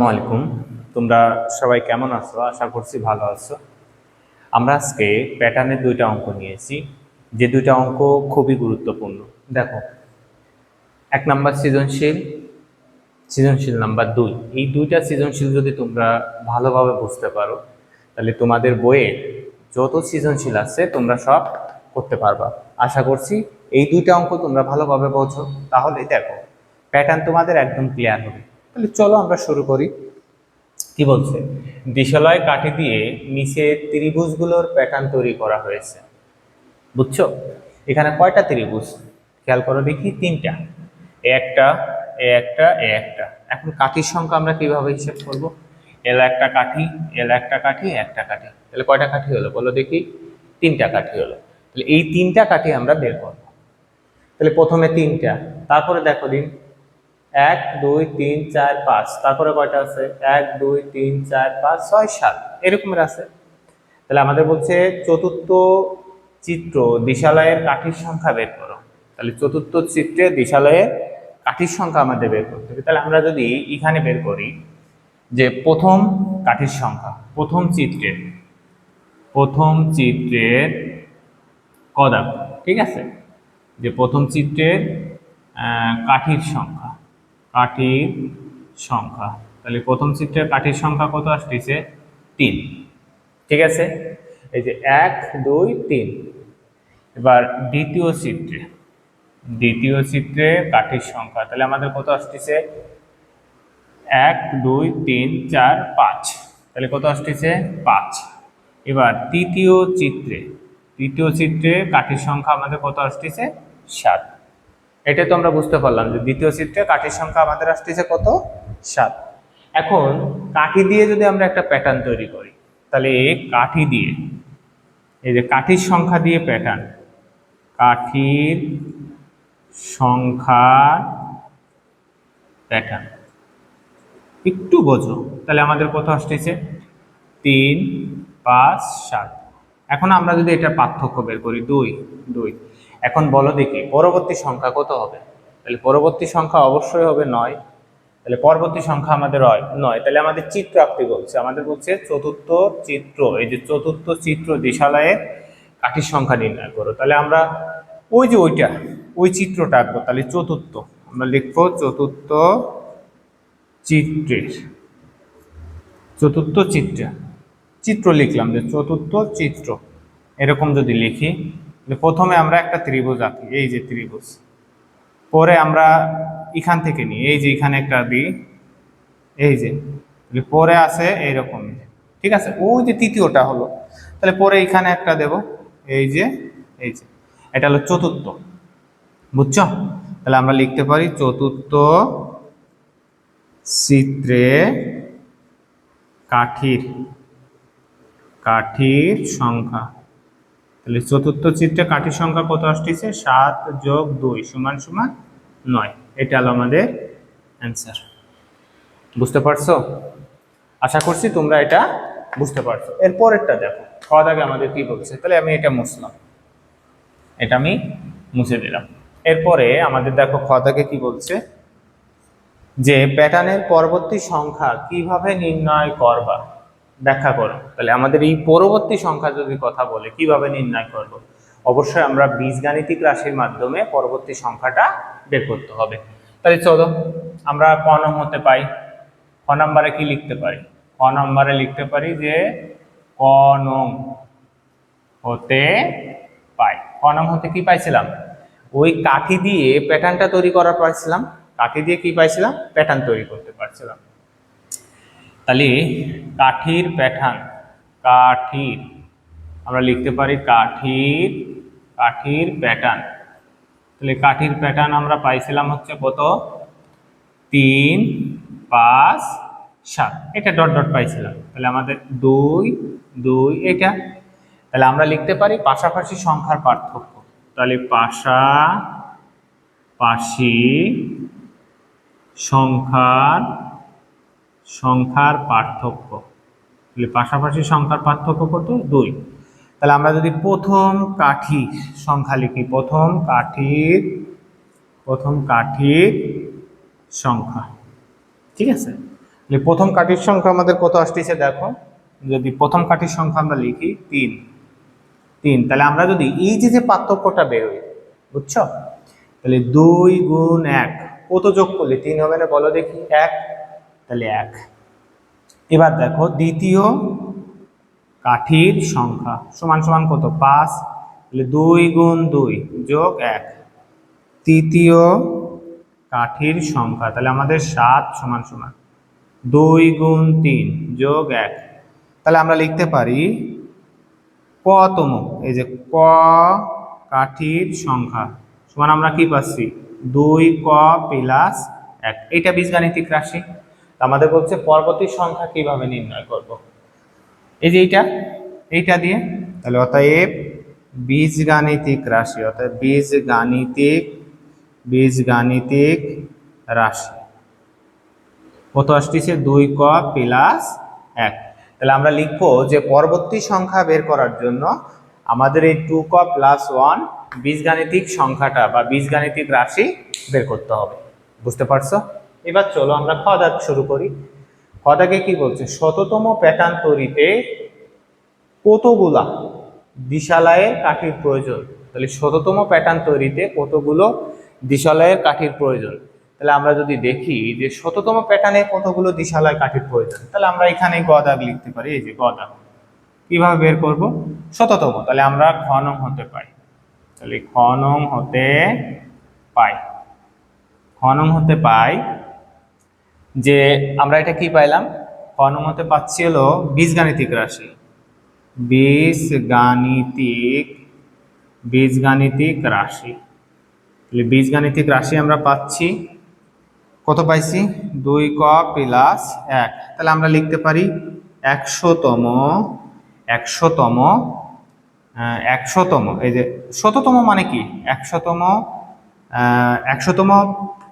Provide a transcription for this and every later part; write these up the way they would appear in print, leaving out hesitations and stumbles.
আসসালামাইকুম। তোমরা সবাই কেমন আছো? আশা করছি ভালো আছো। আমরা আজকে প্যাটার্নের দুইটা অঙ্ক নিয়েছি, যে দুইটা অঙ্ক খুবই গুরুত্বপূর্ণ। দেখো, 1 নাম্বার সৃজনশীল, সৃজনশীল নাম্বার 2। এই দুইটা সৃজনশীল যদি তোমরা ভালোভাবে বুঝতে পারো, তাহলে তোমাদের বইয়ে যত সৃজনশীল আছে তোমরা সব করতে পারবা। আশা করছি এই দুইটা অঙ্ক তোমরা ভালোভাবে বোঝো, তাহলে দেখো প্যাটার্ন তোমাদের একদম ক্লিয়ার হবে। তাহলে চলো আমরা শুরু করি। কি বলছে? দিশালয় কাঠি দিয়ে নিচে ত্রিভুজগুলোর প্যাটার্ন তৈরি করা হয়েছে। বুঝছো? এখানে কয়টা ত্রিভুজ খেয়াল করো দেখি? 3টা। একটা, একটা, একটা। এখন কাঠির সংখ্যা আমরা কিভাবে হিসেব করব? এল একটা কাঠি, এল একটা কাঠি, একটা কাঠি, তাহলে কয়টা কাঠি হলো বলো দেখি? 3টা কাঠি হলো। তাহলে এই 3টা কাঠি আমরা বের করবো। তাহলে প্রথমে 3টা, তারপরে দেখো দিন 1 2 3 4 5, তারপরে কয়টা আছে? 1 2 3 4 5 6 7 এরকমের আছে। তাহলে আমাদের বলছে চতুর্থ চিত্র দিশালয়ের কাঠির সংখ্যা বের করো। তাহলে চতুর্থ চিত্রে দিশালয়ের কাঠির সংখ্যা আমাদের বের করতে হবে। তাহলে আমরা যদি এখানে বের করি যে প্রথম কাঠির সংখ্যা, প্রথম চিত্রের কদা, ঠিক আছে, যে প্রথম চিত্রের কাঠির সংখ্যা, তাহলে প্রথম চিত্রের কাঠির সংখ্যা কত আসতেছে? 3। ঠিক আছে, এই যে 1 2 3। এবার দ্বিতীয় চিত্রে কাঠির সংখ্যা, তাহলে আমাদের কত আসতেছে? 1 2 3 4 5, তাহলে কত আসতেছে? 5। এবার তৃতীয় চিত্রে কাঠির সংখ্যা আমাদের কত আসতেছে? 7। এটা তো আমরা বুঝতে পারলাম যে দ্বিতীয় চিত্রে কাঠির সংখ্যা আমাদের আসতেছে কত? 7। এখন কাঠি দিয়ে যদি আমরা একটা প্যাটার্ন তৈরি করি, তাহলে কাঠি দিয়ে, এই যে কাঠির সংখ্যা দিয়ে প্যাটার্ন, কাঠির সংখ্যার প্যাটার্ন একটু বোঝো। তাহলে আমাদের কত আসতেছে? 3 5 7। এখন আমরা যদি এটা পার্থক্য বের করি 2 2, এখন বলো দেখি পরবর্তী সংখ্যা কত হবে? তাহলে পরবর্তী সংখ্যা অবশ্যই হবে 9। তাহলে পরবর্তী সংখ্যা আমাদের 9। তাহলে আমাদের চিত্র আঁকতে বলছে, আমাদের বলছে চতুর্থ চিত্র, এই যে চতুর্থ চিত্র দিশালয়ের কাঠির সংখ্যা নির্ণয় করো। তাহলে আমরা ওই যে ওই চিত্রটা আঁকবো। তাহলে চতুর্থ আমরা লিখবো, চতুর্থ চিত্র লিখলাম, যে চতুর্থ চিত্র এরকম যদি লিখি, প্রথমে আমরা একটা ত্রিভুজ আঁকি, এই যে ত্রিভুজ। পরে আমরা এখান থেকে নিই, এই যে এখানে একটা দিই, এই যে পরে আছে এইরকম, ঠিক আছে, ওই যে তৃতীয়টা হলো। তাহলে পরে এখানে একটা দেব, এই যে এটা হলো চতুর্থ। বুঝছো? তাহলে আমরা লিখতে পারি চতুর্থ চিত্রে কাঠির সংখ্যা। তাহলে চতুর্থ চিত্রে কাঠির সংখ্যা কত আসতেছে? 7 যোগ 2 সমান সমান 9। এটা হলো আমাদের অ্যান্সার। বুঝতে পারছো? আশা করছি তোমরা এটা বুঝতে পারছো। এরপরেরটা দেখো, খাওয়া দাগে আমাদের কি বলছে। তাহলে আমি এটা মুছলাম, এটা আমি মুছে দিলাম। এরপরে আমাদের দেখো খাওয়া দাগে কি বলছে, যে প্যাটার্নের পরবর্তী সংখ্যা কিভাবে নির্ণয় করবা ব্যাখ্যা করো। তাহলে আমাদের এই পরবর্তী সংখ্যা যদি কথা বলে কিভাবে নির্ণয় করব, অবশ্যই আমরা বীজগাণিতিক রাশির মাধ্যমে পরবর্তী সংখ্যাটা বের করতে হবে। তাহলে চলো আমরা ক নং হতে পাই, ক নম্বরে কি লিখতে পারি? ক নম্বরে লিখতে পারি যে ক নং হতে পাই। ক নং হতে কি পাইছিলাম? ওই কাঠি দিয়ে প্যাটার্নটা তৈরি করার পাইছিলাম, কাঠি দিয়ে কি পাইছিলাম? প্যাটার্ন তৈরি করতে পারছিলাম। তাহলে কাঠির প্যাটার্ন, আমরা লিখতে পারি কাঠির প্যাটার্ন। তাহলে কাঠির প্যাটার্ন আমরা পাইছিলাম হচ্ছে কত? 3 5 7, এটা ডট ডট পাইছিলাম। তাহলে আমাদের 2 2 এটা। তাহলে আমরা লিখতে পারি পাশাপাশি সংখ্যার পার্থক্য। তাহলে পাশাপাশি সংখ্যার পার্থক্য। তাহলে পাশাপাশি সংখ্যার পার্থক্য কত? 2। তাহলে আমরা যদি প্রথম কাঠির সংখ্যা লিখি, প্রথম কাঠির সংখ্যা, ঠিক আছে, প্রথম কাঠির সংখ্যা আমাদের কত আসতেছে দেখো, যদি প্রথম কাঠির সংখ্যা আমরা লিখি 3, 3, তাহলে আমরা যদি এই যে পার্থক্যটা বেরোয়, বুঝছো, তাহলে 2 গুণ 1 কত যোগ করলে 3 হবে না বলো দেখি? 1, তাহলে 1। এবার দেখো দ্বিতীয় কাঠির সংখ্যা সমান সমান কত? 5, তাহলে 2 গুণ 2 যোগ 1। তৃতীয় কাঠির সংখ্যা, তাহলে আমাদের 7 সমান সমান 2 গুণ 3 যোগ 1। তাহলে আমরা লিখতে পারি কতম, এই যে ক কাঠির সংখ্যা সমান আমরা কি পাচ্ছি? 2 ক প্লাস 1। এটা বীজগাণিতিক রাশি। আমাদের বলছে পরবর্তী সংখ্যা কিভাবে নির্ণয় করব, এই যে এইটা দিয়ে। তাহলে অতএব বীজগাণিতিক রাশি, অর্থাৎ বীজগাণিতিক রাশি কত আসতেছে? 2 ক প্লাস 1। তাহলে আমরা লিখবো যে পরবর্তী সংখ্যা বের করার জন্য আমাদের এই 2 ক প্লাস 1 বীজগাণিতিক সংখ্যাটা বা বীজগাণিতিক রাশি বের করতে হবে। বুঝতে পারছো? এবার চলো আমরা খ দাগ শুরু করি। খ দাগে কি বলছে? শততম প্যাটার্ন তৈরিতে কতগুলা দিশালয়ের কাঠির প্রয়োজন? তাহলে শততম প্যাটার্ন তৈরিতে কতগুলো দিশালয়ের কাঠির প্রয়োজন? তাহলে আমরা যদি দেখি যে শততম প্যাটার্নে কতগুলো দিশালয় কাঠির প্রয়োজন, তাহলে আমরা এখানে গ দাগ লিখতে পারি। এই যে গ দাগ কিভাবে বের করব? শততম, তাহলে আমরা খ নং হতে পাই। তাহলে খ নং হতে পাই যে আমরা এটা কি পাইলাম? খ নং হতে পাচ্ছি হলো বীজগাণিতিক রাশি। বীজগাণিতিক রাশি, তাহলে বীজগাণিতিক রাশি আমরা পাচ্ছি কত পাইছি? 2 ক প্লাস 1। তাহলে আমরা লিখতে পারি একশোতম, এই যে শততম মানে কি? একশোতম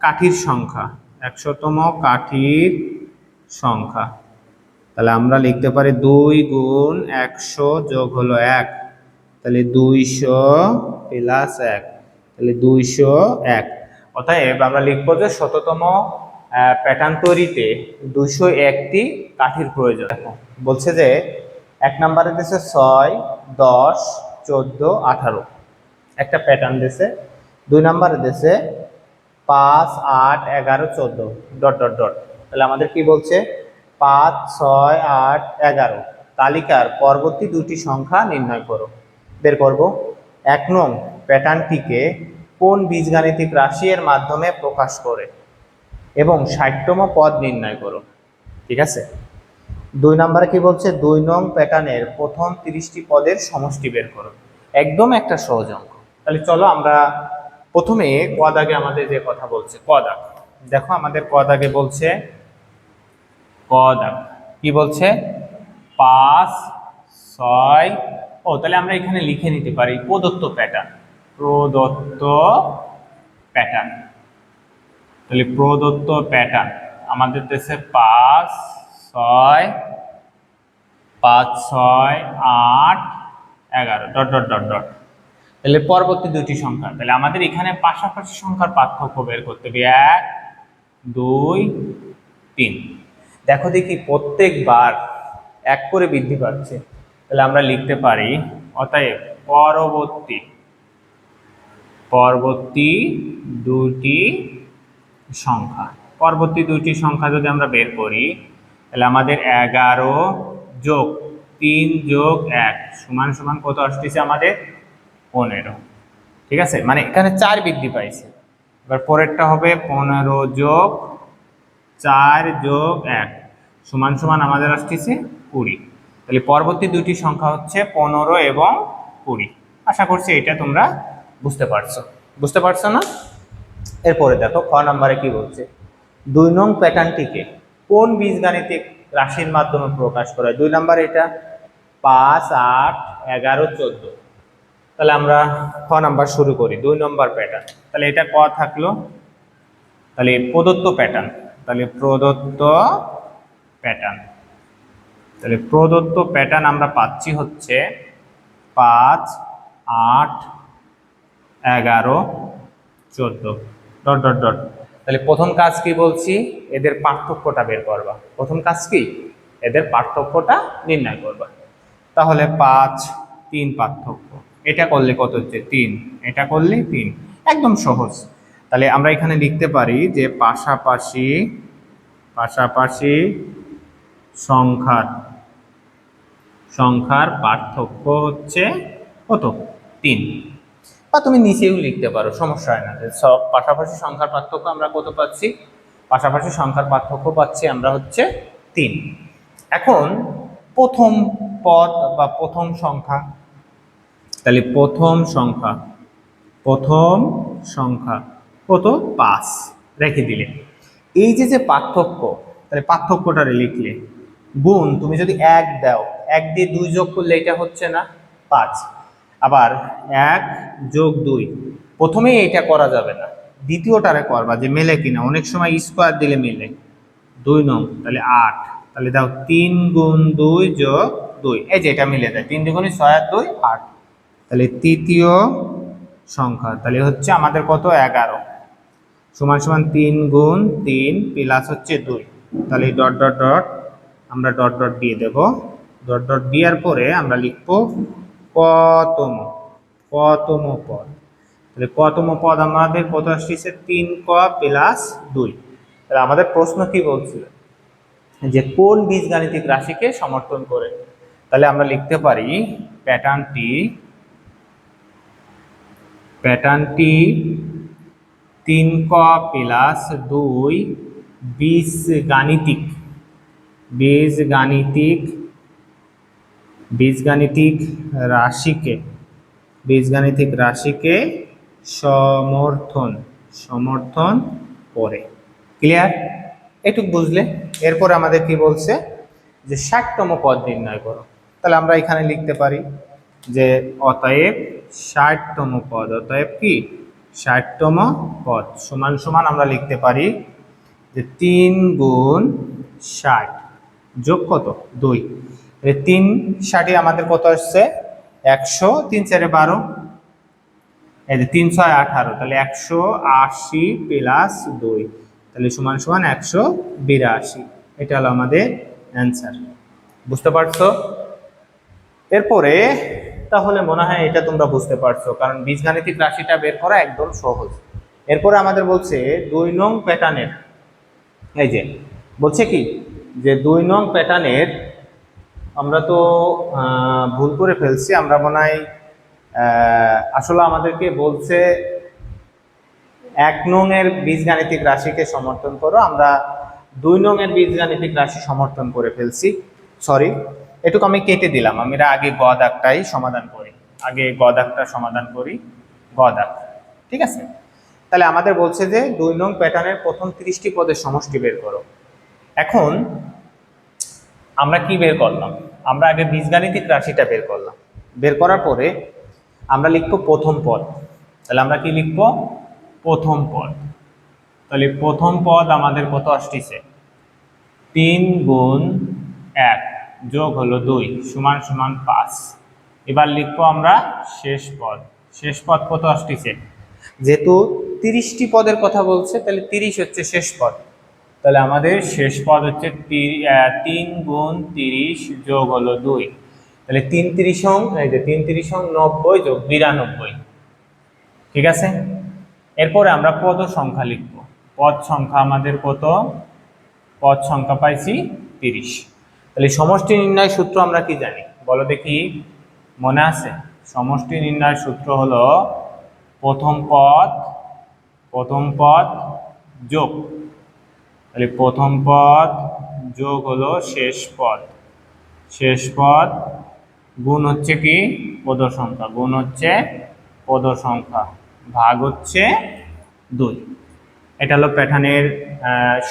কাঠির সংখ্যা, তাহলে আমরা লিখতে পারি 2 গুণ 100 যোগ হলো 1, তাহলে 200 প্লাস 1, তাহলে 201। অতএব আমরা লিখবো যে শততম প্যাটার্ন তৈরিতে 201টি কাঠির প্রয়োজন। দেখো বলছে যে 1 নম্বরে দিয়েছে 6, 10, 14, 18 একটা প্যাটার্ন দিয়েছে। 2 নম্বরে দিয়েছে 5, 8, 11, 14 ডট ডট ডট। তাহলে আমাদের কি বলছে? 5, 6, 8, 11 তালিকার পরবর্তী দুটি সংখ্যা নির্ণয় করো। বের করব। 1 নং প্যাটার্নটিকে কোন বীজগাণিতিক রাশি এর মাধ্যমে প্রকাশ করে এবং 60তম পদ নির্ণয় করো। ঠিক আছে। 2 নম্বরে কি বলছে? 2 নং প্যাটার্নের প্রথম 30টি পদের সমষ্টি বের করো। একদম একটা সহজ অঙ্ক। তাহলে চলো আমরা প্রথমে ক দাগে আমাদের যে কথা বলছে, ক দাগ দেখো, আমাদের ক দাগে বলছে, ক দাগ কি বলছে? 5, 6, তাহলে আমরা এখানে লিখে নিতে পারি প্রদত্ত প্যাটার্ন। তাহলে প্রদত্ত প্যাটার্ন আমাদের দেশে 5, 6, 8, 11 ডট ডট ডট ডট। তাহলে পরবর্তী দুটি সংখ্যা, তাহলে আমাদের এখানে পাশাপাশি সংখ্যার পার্থক্য বের করতে হবে। 1, 2, 3। দেখো দেখি প্রত্যেকবার 1 করে বৃদ্ধি পাচ্ছে। তাহলে আমরা লিখতে পারি অতএব পরবর্তী দুটি সংখ্যা যদি আমরা বের করি, তাহলে আমাদের 11 যোগ 3 যোগ 1 সমান সমান কত আসতেছে? আমাদের 15। ঠিক আছে, মানে এখানে 4 বৃদ্ধি পাইছে। এবার পরেরটা হবে 15 যোগ 4 যোগ 1 সমান সমান আমাদের আসতেছে 20। তাহলে পরবর্তী দুটি সংখ্যা হচ্ছে 15 এবং 20। আশা করছি এটা তোমরা বুঝতে পারছো না? এরপরে দেখো খ নম্বরে কি বলছে? 2 নং প্যাটার্নটিকে কোন বীজগাণিতিক রাশির মাধ্যমে প্রকাশ করা হয়? 2 নম্বর এটা 5, 8, 11, 14। তাহলে আমরা খ নাম্বার শুরু করি। 2 নম্বর প্যাটার্ন, তাহলে এটা ক থাকলো। তাহলে প্রদত্ত প্যাটার্ন আমরা পাচ্ছি হচ্ছে 5, 8, 11, 14 ডট ডট ডট। তাহলে প্রথম কাজ কি বলছি, এদের পার্থক্যটা বের করবা। প্রথম কাজ কি, এদের পার্থক্যটা নির্ণয় করবা। তাহলে 5 3 পার্থক্য, এটা করলে কত হচ্ছে 3, এটা করলে 3, একদম সহজ। তাহলে আমরা এখানে লিখতে পারি যে পাশাপাশি পাশাপাশি সংখ্যার পার্থক্য হচ্ছে কত 3। বা তুমি নিচেও লিখতে পারো, সমস্যা হয় না। সব পাশাপাশি সংখ্যার পার্থক্য আমরা কত পাচ্ছি, পাশাপাশি সংখ্যার পার্থক্য পাচ্ছি আমরা হচ্ছে 3। এখন প্রথম পদ বা প্রথম সংখ্যা, তাহলে প্রথম সংখ্যা কত 5 রেখে দিলে, এই যে পার্থক্য, তাহলে পার্থক্যটা লিখলে গুণ, তুমি যদি 1 দাও, 1 দিয়ে 2 যোগ করলে এটা হচ্ছে না 5, আবার 1 যোগ 2, প্রথমেই এটা করা যাবে না, দ্বিতীয়টারে করবা যে মেলে কিনা, অনেক সময় স্কোয়ার দিলে মেলে। 2 নং তাহলে 8, তাহলে দাও 3 গুণ 2 যোগ 2, এই যে এটা মিলে যায়, 3 দুগুণে 6 আর 2 8। তাহলে তৃতীয় সংখ্যা, তাহলে হচ্ছে আমাদের কত 11 সমান সমান 3 গুণ 3 প্লাস হচ্ছে 2, তাহলে ডট ডট ডট আমরা ডট ডট দিয়ে দেব। ডট ডট দেওয়ার পরে আমরা লিখবো কতম পদ, তাহলে কতম পদ আমাদের কত আসছে 3 ক প্লাস 2। তাহলে আমাদের প্রশ্ন কি বলছিল যে কোন বীজগাণিতিক রাশিকে সমর্থন করে, তাহলে আমরা লিখতে পারি প্যাটার্নটি 3 ক প্লাস 2 বীজগাণিতিক রাশিকে সমর্থন করে। ক্লিয়ার? এটুকু বুঝলে? এরপর আমাদের কি বলছে যে 60তম পদ নির্ণয় করো। তাহলে আমরা এখানে লিখতে পারি যে অতএব 60তম পদ, অতএব কি 60তম পদ সমান সমান আমরা লিখতে পারি যে 3 গুণ 60 যোগ কত 2, 3 60 আমাদের কত আসছে 100, 3 4 12, এই যে 3 6 18, তাহলে 180 প্লাস 2, তাহলে সমান সমান 182। এটা হলো আমাদের অ্যান্সার। বুঝতে পারছো? এরপরে তাহলে মনে হয় এটা তোমরা বুঝতে পারছো, কারণ বীজগাণিতিক রাশিটা বের করা একদম সহজ। এরপরে আমাদের বলছে 2 নং প্যাটার্নের, এই যে বলছে কি যে 2 নং প্যাটার্নের, আমরা তো ভুল করে ফেলছি, আমরা মনে হয় আসলে আমাদেরকে বলছে 1 নং এর বীজগাণিতিক রাশিকে সমর্থন করো, আমরা 2 নং এর বীজগাণিতিক রাশি সমর্থন করে ফেলছি। সরি, এটুকু আমি কেটে দিলাম, আমরা আগে গ দাগটাই সমাধান করি, গ দাগ। ঠিক আছে? তাহলে আমাদের বলছে যে 2 নং প্যাটার্নের প্রথম 30টি পদের সমষ্টি বের করো। এখন আমরা কি বের করলাম, আমরা আগে বীজগাণিতিক রাশিটা বের করলাম, বের করার পরে আমরা লিখবো প্রথম পদ। তাহলে আমরা কি লিখবো প্রথম পদ, তাহলে প্রথম পদ আমাদের কত আসছে 3 গুণ 1 যোগ হলো 2 সমান সমান 5। এবার লিখবো আমরা শেষ পদ কত আসছে, যেহেতু 30টি পদের কথা বলছে তাহলে 30 হচ্ছে শেষ পদ, তাহলে আমাদের শেষ পদ হচ্ছে 3 গুণ 30 যোগ হলো 2, তাহলে 3 30 এই যে 3 30 90 যোগ 92। ঠিক আছে? এরপরে আমরা পদ সংখ্যা লিখব। পদ সংখ্যা আমাদের কত, পদ সংখ্যা পাইছি 30। তাহলে সমষ্টি নির্ণয় সূত্র আমরা কি জানি বলো দেখি, মনে আছে? সমষ্টি নির্ণয় সূত্র হলো প্রথম পদ যোগ, তাহলে প্রথম পদ যোগ হলো শেষ পদ গুণ হচ্ছে কি পদ সংখ্যা, ভাগ হচ্ছে 2। এটা হলো প্যাটার্নের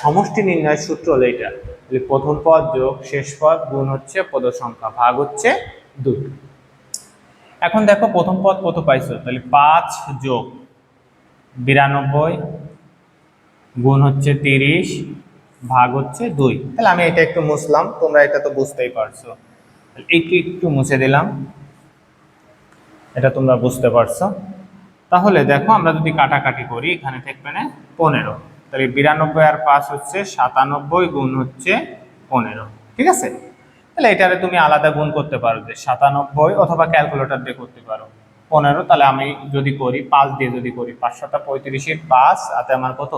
সমষ্টি নির্ণয় সূত্র হলো এটা। তাহলে প্রথম পদ যোগ শেষ পদ গুণ হচ্ছে পদ সংখ্যা, ভাগ হচ্ছে 2। এখন দেখো প্রথম পদ কত পাইছো, তাহলে 5 যোগ 92 গুণ হচ্ছে 30 ভাগ হচ্ছে 2। তাহলে আমি এটা একটু মুছলাম, তোমরা এটা তো বুঝতেই পারছো, একটু মুছে দিলাম, এটা তোমরা বুঝতে পারছো। তাহলে দেখো আমরা যদি কাটাকাটি করি, এখানে থাকবে না 15, তাহলে 92 আর 5 হচ্ছে 97 গুণ হচ্ছে 15, ঠিক আছে। তাহলে এটারে তুমি আলাদা গুণ করতে পারো, যে 97 অথবা ক্যালকুলেটর দিয়ে করতে পারো 15। তাহলে আমি যদি করি 5 দিয়ে যদি করি, 5 7 35 5 হাতে আমার কত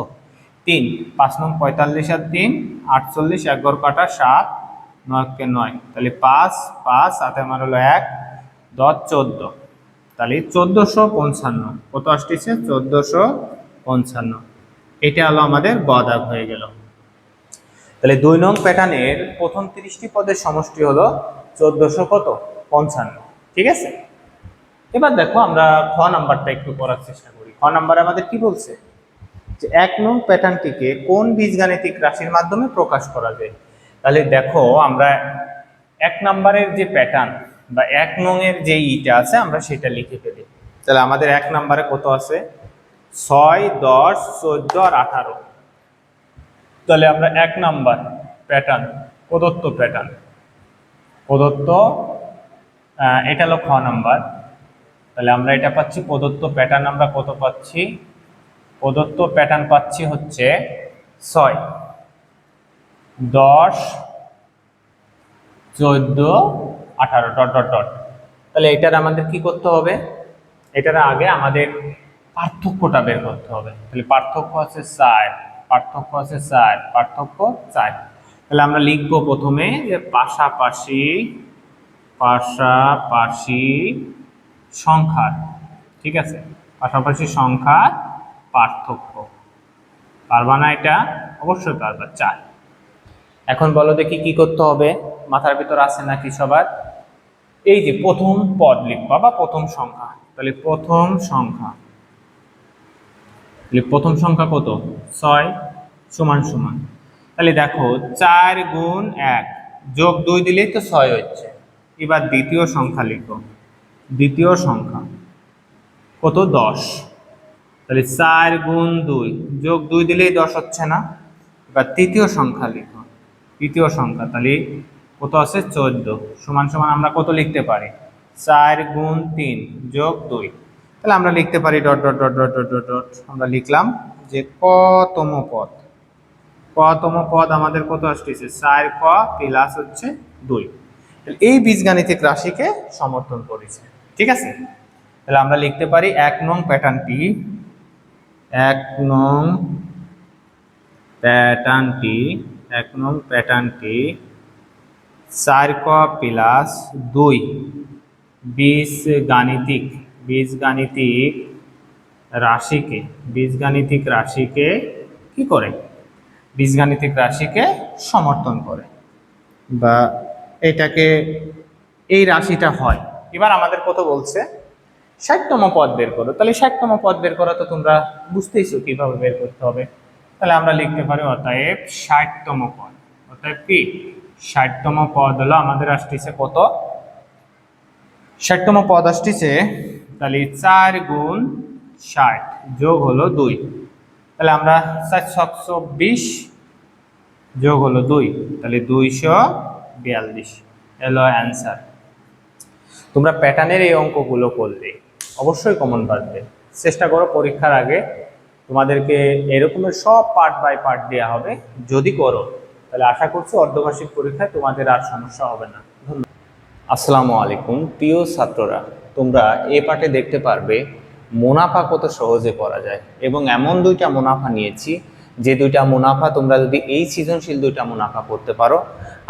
3, 5 9 45 আর 3 48, 1 ঘর কাটা 7 9 কে 9, তাহলে 5 5 হাতে আমার হলো 1 10 14, তাহলে 1455 কত আসতেছে 1455। এটা হলো আমাদের গ দাগ হয়ে গেল। তাহলে 2 নং প্যাটার্নের প্রথম 30টি পদের সমষ্টি হলো 1455, ঠিক আছে। এবার দেখো আমরা খ নাম্বারটা একটু করার চেষ্টা করি। খ নাম্বারে আমাদের কি বলছে, যে 1 নং প্যাটার্নটিকে কোন বীজগাণিতিক রাশির মাধ্যমে প্রকাশ করা যায়। তাহলে দেখো আমরা 1 নাম্বারের যে প্যাটার্ন বা 1 নং এর যে ইটা আছে আমরা সেটা লিখে ফেলি। তাহলে আমাদের 1 নাম্বারে কত আছে 6 10 14 আর 18। তাহলে আমরা 1 নাম্বার প্যাটার্ন প্রদত্ত এটা হলো খ নাম্বার। তাহলে আমরা এটা পাচ্ছি প্রদত্ত প্যাটার্ন, আমরা কত পাচ্ছি প্রদত্ত প্যাটার্ন পাচ্ছি হচ্ছে 6 10 14 18 ডট ডট ডট। তাহলে এটার আমাদের কি করতে হবে, এটার আগে আমাদের পার্থক্যটা বের করতে হবে। তাহলে পার্থক্য আছে 4, পার্থক্য 4। তাহলে আমরা লিখবো প্রথমে যে পাশাপাশি সংখ্যার, ঠিক আছে, পাশাপাশি সংখ্যার পার্থক্য। পারবা না এটা? অবশ্যই পারবা। 4। এখন বলো দেখি কি করতে হবে, মাথার ভিতর আছে নাকি সবার? এই যে প্রথম পদ লিখবা বা প্রথম সংখ্যা, তাহলে প্রথম সংখ্যা কত 6 সমান সমান, তাহলে দেখো 4 গুণ 1 যোগ 2 দিলেই তো 6 হচ্ছে। এবার দ্বিতীয় সংখ্যা লিখো, দ্বিতীয় সংখ্যা কত 10, তাহলে 4 গুণ 2 যোগ 2 দিলেই 10 হচ্ছে না। এবার তৃতীয় সংখ্যা লিখো, তৃতীয় সংখ্যা তাহলে কত আছে 14 সমান সমান আমরা কত লিখতে পারি 4 গুণ 3 যোগ 2। তাহলে আমরা লিখতে পারি dot dot dot dot dot dot dot. আমরা লিখলাম যে কতম পদ আমাদের কত আসতেছে 4 ক প্লাস হচ্ছে 2। এই বীজগাণিতিক রাশিকে সমর্থন করেছে, ঠিক আছে। তাহলে আমরা লিখতে পারি 1 নং প্যাটার্নটি 4 ক প্লাস 2 বীজগাণিতিক রাশিকে কি করে, বীজগাণিতিক রাশিকে সমর্থন করে, বা এটাকে এই রাশিটা হয়। এবার আমাদের কত বলছে 60তম পদ বের করো। তাহলে 60তম পদ বের করা তো তোমরা বুঝতেইছো কিভাবে বের করতে হবে। তাহলে আমরা লিখতে পারি অতএব 60তম পদ, অতএব কি 60তম পদ হলো আমাদের আসতেছে কত 60তম পদ আসতেছে, তাহলে 4 গুণ 60 যোগ হলো 2, তাহলে আমরা 420 যোগ হলো 2, তাহলে 242 এলো অ্যান্সার। তোমরা প্যাটার্নের এই অঙ্কগুলো করলে অবশ্যই কমন পাবে। চেষ্টা করো পরীক্ষার আগে তোমাদেরকে এরকমের সব পার্ট বাই পার্ট দেওয়া হবে। যদি করো তাহলে আশা করছি অর্ধবার্ষিক পরীক্ষায় তোমাদের আর সমস্যা হবে না। ধন্যবাদ। আসসালামু আলাইকুম প্রিয় ছাত্ররা, তোমরা এই পার্টে দেখতে পারবে মুনাফা কত সহজে করা যায়, এবং এমন 2টা মুনাফা নিয়েছি যে 2টা মুনাফা তোমরা যদি এই সৃজনশীল 2টা মুনাফা করতে পারো,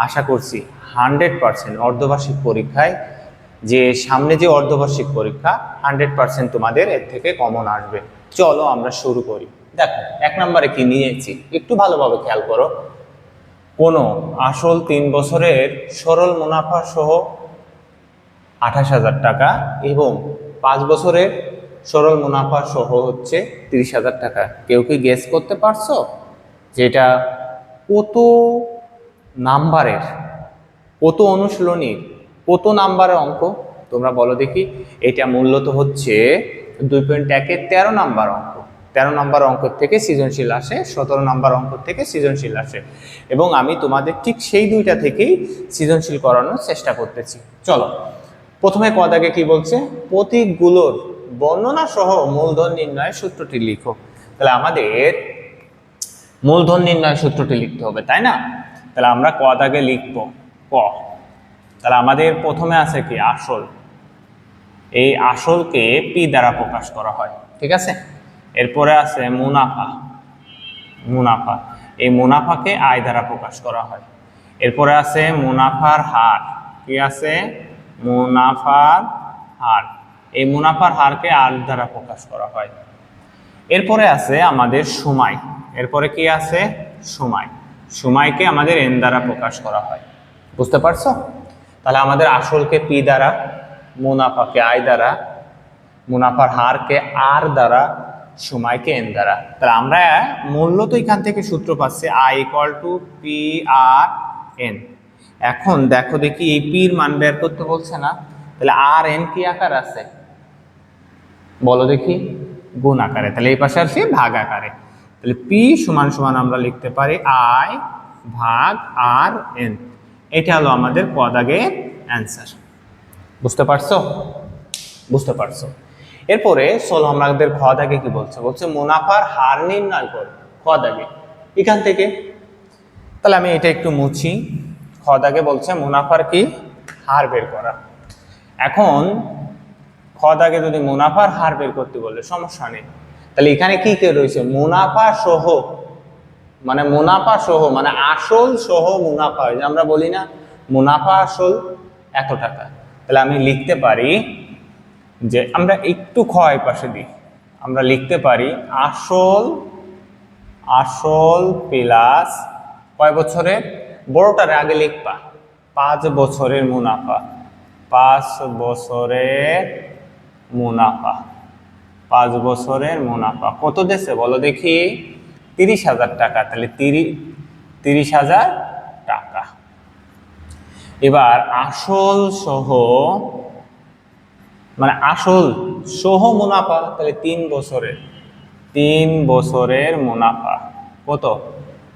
আশা করছি 100% অর্ধবার্ষিক পরীক্ষায়, যে সামনে যে অর্ধবার্ষিক পরীক্ষা 100% তোমাদের এর থেকে কমন আসবে। চলো আমরা শুরু করি। দেখো 1 নম্বরে কি নিয়েছি একটু ভালোভাবে খেয়াল করো। কোনো আসল 3 বছরের সরল মুনাফা সহ 28,000 টাকা এবং 5 বছরের সরল মুনাফা সহ হচ্ছে 30,000 টাকা। কেউ কি গেস করতে পারছো যে এটা কত নাম্বারের, কত অনুশীলনীর, কত নাম্বারের অঙ্ক? তোমরা বলো দেখি। এটা মূলত হচ্ছে 2.1-এর 13 নাম্বার অঙ্ক। 13 নাম্বার অঙ্ক থেকে সৃজনশীল আসে, 17 নাম্বার অঙ্ক থেকে সৃজনশীল আসে, এবং আমি তোমাদের ঠিক সেই 2টা থেকেই সৃজনশীল করানোর চেষ্টা করতেছি। চলো প্রথমে ক দাগে কি বলছে, প্রতীকগুলোর বর্ণনা সহ মূলধন নির্ণয়ের সূত্রটি লিখো। তাহলে আমাদের মূলধন নির্ণয় সূত্রটি লিখতে হবে, তাই না? তাহলে আমরা ক দাগে লিখব ক। তাহলে আমাদের প্রথমে আছে কি আসল, এই আসলকে পি দ্বারা প্রকাশ করা হয়, ঠিক আছে। এরপরে আছে মুনাফা, মুনাফা এই মুনাফাকে আয় দ্বারা প্রকাশ করা হয়। এরপরে আছে মুনাফার হার, কি আছে মুনাফার হার, এই মুনাফার হারকে আর দ্বারা প্রকাশ করা হয়। এরপরে আছে আমাদের সময়, এরপরে কি আছে সময়, সময়কে আমাদের এন দ্বারা প্রকাশ করা হয়। বুঝতে পারছো? তাহলে আমাদের আসলকে পি দ্বারা, মুনাফাকে আই দ্বারা, মুনাফার হারকে আর দ্বারা, সময়কে এন দ্বারা। তাহলে আমরা মূল্য তো এখান থেকে সূত্র পাচ্ছি I equal to P R N. এখন দেখো দেখি এই পির মান বের করতে বলছে না, তাহলে আর এন কি আকার আছে বলো দেখি, গুণ আকারে। তাহলে এই পাশে আসছে ভাগ আকারে। তাহলে পি সমান সমান আমরা লিখতে পারি আই ভাগ আর এন। এটা হলো আমাদের ক দাগের অ্যান্সার। বুঝতে পারছো? বুঝতে পারছো। এরপরে চলো আমাদের খ দাগে কি বলছে, বলছে মুনাফার হার নির্ণয় করো খ দাগে এখান থেকে। তাহলে আমি এটা একটু মুছি। খ দাগে বলছে মুনাফার কি হার বের করা। এখন খ দাগে যদি মুনাফার হার বের করতে বলে সমস্যা নেই, তাহলে এখানে কি কে রয়েছে মুনাফা সহ, মানে মুনাফা সহ মানে আসল সহ মুনাফা, যে আমরা বলি না মুনাফা আসল এত টাকা। তাহলে আমি লিখতে পারি যে আমরা একটু খ এই পাশে দিই, আমরা লিখতে পারি আসল, আসল প্লাস কয় বছরের, বড়টারে আগে লিখবা 5 বছরের মুনাফা, 5 বছরের মুনাফা, 5 বছরের মুনাফা কত দেশে বলো দেখি 30,000 টাকা। তাহলে 30,000 টাকা। এবার আসল সহ মানে আসল সহ মুনাফা, তাহলে 3 বছরের, 3 বছরের মুনাফা কত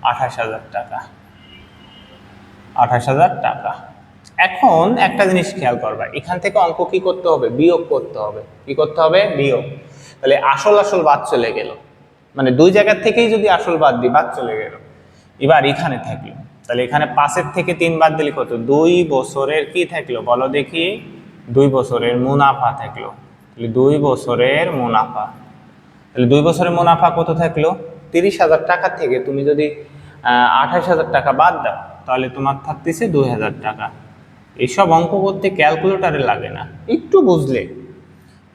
28,000 টাকা, 28,000 টাকা। এখন একটা জিনিস খেয়াল করবা, এখান থেকে অঙ্ক কি করতে হবে, বিয়োগ করতে হবে। কি করতে হবে, বিয়োগ। তাহলে আসল আসল বাদ চলে গেল, মানে দুই জায়গার থেকেই যদি আসল বাদ দিই বাদ চলে গেল। এবার এখানে থাকলো, তাহলে এখানে 5-এর থেকে 3 বাদ দিলে কত 2 বছরের কি থাকলো বলো দেখি 2 বছরের মুনাফা থাকলো। তাহলে 2 বছরের মুনাফা, তাহলে 2 বছরের মুনাফা কত থাকলো 30,000 টাকা থেকে তুমি যদি 28,000 টাকা বাদ দাও তাহলে তোমার থাকতেছে 2,000 টাকা। এইসব অঙ্ক করতে ক্যালকুলেটরে লাগে না, একটু বুঝলে।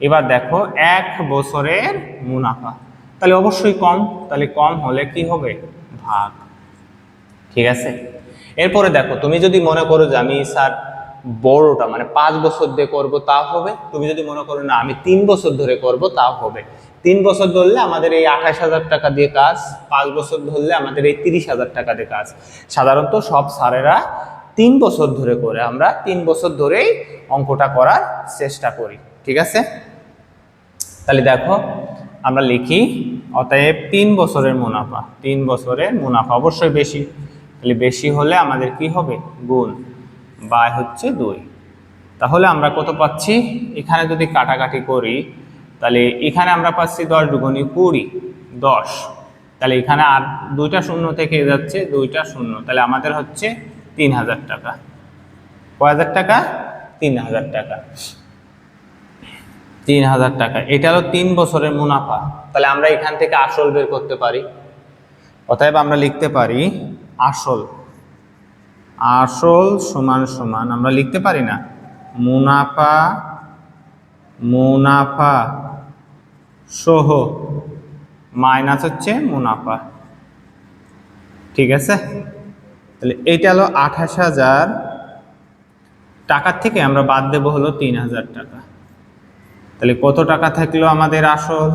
এবার দেখো 1 বছরের মুনাফা, তাহলে অবশ্যই কম, তাহলে কম হলে কি হবে ভাগ, ঠিক আছে। এরপরে দেখো তুমি যদি মনে করো যে আমি স্যার বড়টা মানে 5 বছর দিয়ে করবো তাও হবে, তুমি যদি মনে করো না আমি 3 বছর ধরে করব তাও হবে। 3 বছর ধরলে আমাদের এই 28,000 টাকা দিয়ে কাজ, 5 বছর ধরলে আমাদের এই 30,000 টাকা দিয়ে কাজ। সাধারণত সব স্যারেরা 3 বছর ধরে করে, আমরা 3 বছর ধরেই অঙ্কটা করার চেষ্টা করি, ঠিক আছে। তাহলে দেখো আমরা লিখি অতএব 3 বছরের মুনাফা, 3 বছরের মুনাফা অবশ্যই বেশি, তাহলে বেশি হলে আমাদের কি হবে গুণ, বাই হচ্ছে 2। তাহলে আমরা কত পাচ্ছি, এখানে যদি কাটাকাটি করি তাহলে এখানে আমরা পাচ্ছি 10 দুগুণী 20, 10। তাহলে এখানে আর 2টা শূন্য থেকে যাচ্ছে 2টা শূন্য, তাহলে আমাদের হচ্ছে 3,000 টাকা। কয় হাজার টাকা 3,000 টাকা, 3,000 টাকা। এটা হলো 3 বছরের মুনাফা। তাহলে আমরা এখান থেকে আসল বের করতে পারি, অতএব আমরা লিখতে পারি আসল, আসল সমান সমান আমরা লিখতে পারি না মুনাফা, মুনাফা সহ মাইনাস হচ্ছে মুনাফা, ঠিক আছে। তাহলে এইটা হলো 28,000 টাকার থেকে আমরা বাদ দেব হলো 3,000 টাকা। তাহলে কত টাকা থাকলো আমাদের আসল,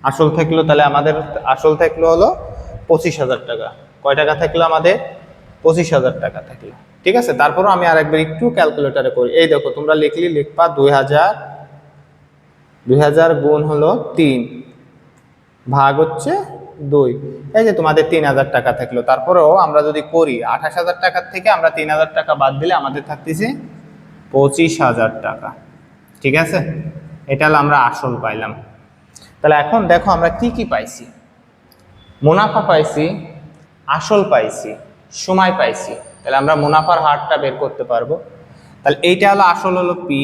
আসল থাকলো, তাহলে আমাদের আসল থাকলো হলো 25,000 টাকা। কয় টাকা থাকলো আমাদের 25,000 টাকা থাকলো, ঠিক আছে। তারপরও আমি আরেকবার একটু ক্যালকুলেটরে করি। এই দেখো তোমরা লিখবা 2,000 গুণ হলো 3 ভাগ হচ্ছে 2, এই যে তোমাদের 3,000 টাকা থাকলো। তারপরেও আমরা যদি করি 28,000 টাকার থেকে আমরা 3,000 টাকা বাদ দিলে আমাদের থাকতেছে 25,000 টাকা, ঠিক আছে। এটা হলো আমরা আসল পাইলাম। তাহলে এখন দেখো আমরা কি কি পাইছি, মুনাফা পাইছি, আসল পাইছি, সময় পাইছি, তাহলে আমরা মুনাফার হারটা বের করতে পারবো। তাহলে এইটা হলো আসল হলো পি,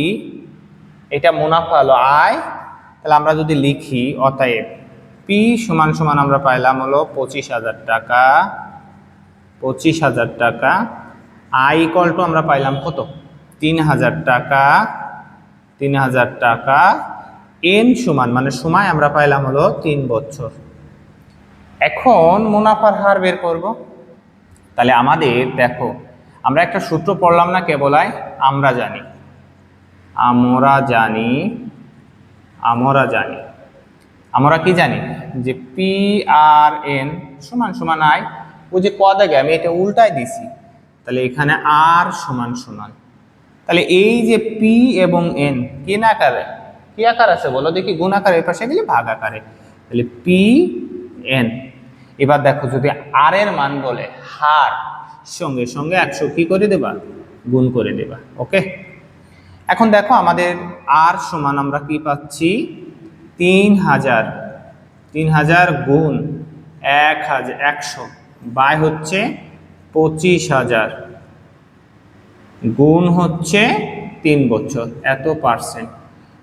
এটা মুনাফা হলো আয়। তাহলে আমরা যদি লিখি অতএব পি সমান সমান আমরা পাইলাম হলো 25,000 টাকা, 25,000 টাকা। আই ইকুয়াল টু আমরা পাইলাম কত, 3,000 টাকা, 3,000 টাকা। এন সমান মানে সময় আমরা পাইলাম হলো 3 বছর। এখন মুনাফার হার বের করব। তাহলে আমাদের দেখো আমরা একটা সূত্র পড়লাম না, কেবলাই আমরা জানি, আমরা জানি, আমরা জানি, আমরা কি জানি যে পি আর এন সমান সমান আই। ওই যে কদ আগে আমি এটা উল্টাই দিছি, তাহলে এখানে আর সমান সমান, তাহলে এই যে পি এবং এন কি না আকারে, কি আকার আছে বলো দেখি, গুণ আকারে, এর পাশে গেলে ভাগ আকারে, তাহলে পি এন। এবার দেখো যদি আর এর মান বলে হার, সঙ্গে সঙ্গে 100 কি করে দেবা, গুণ করে দেবা। ওকে, এখন দেখো আমাদের আর সমান আমরা কি পাচ্ছি, 3,000, 3,000 গুণ 1,100 বাই হচ্ছে 25,000 গুণ হচ্ছে 3 বছর, এত পার্সেন্ট।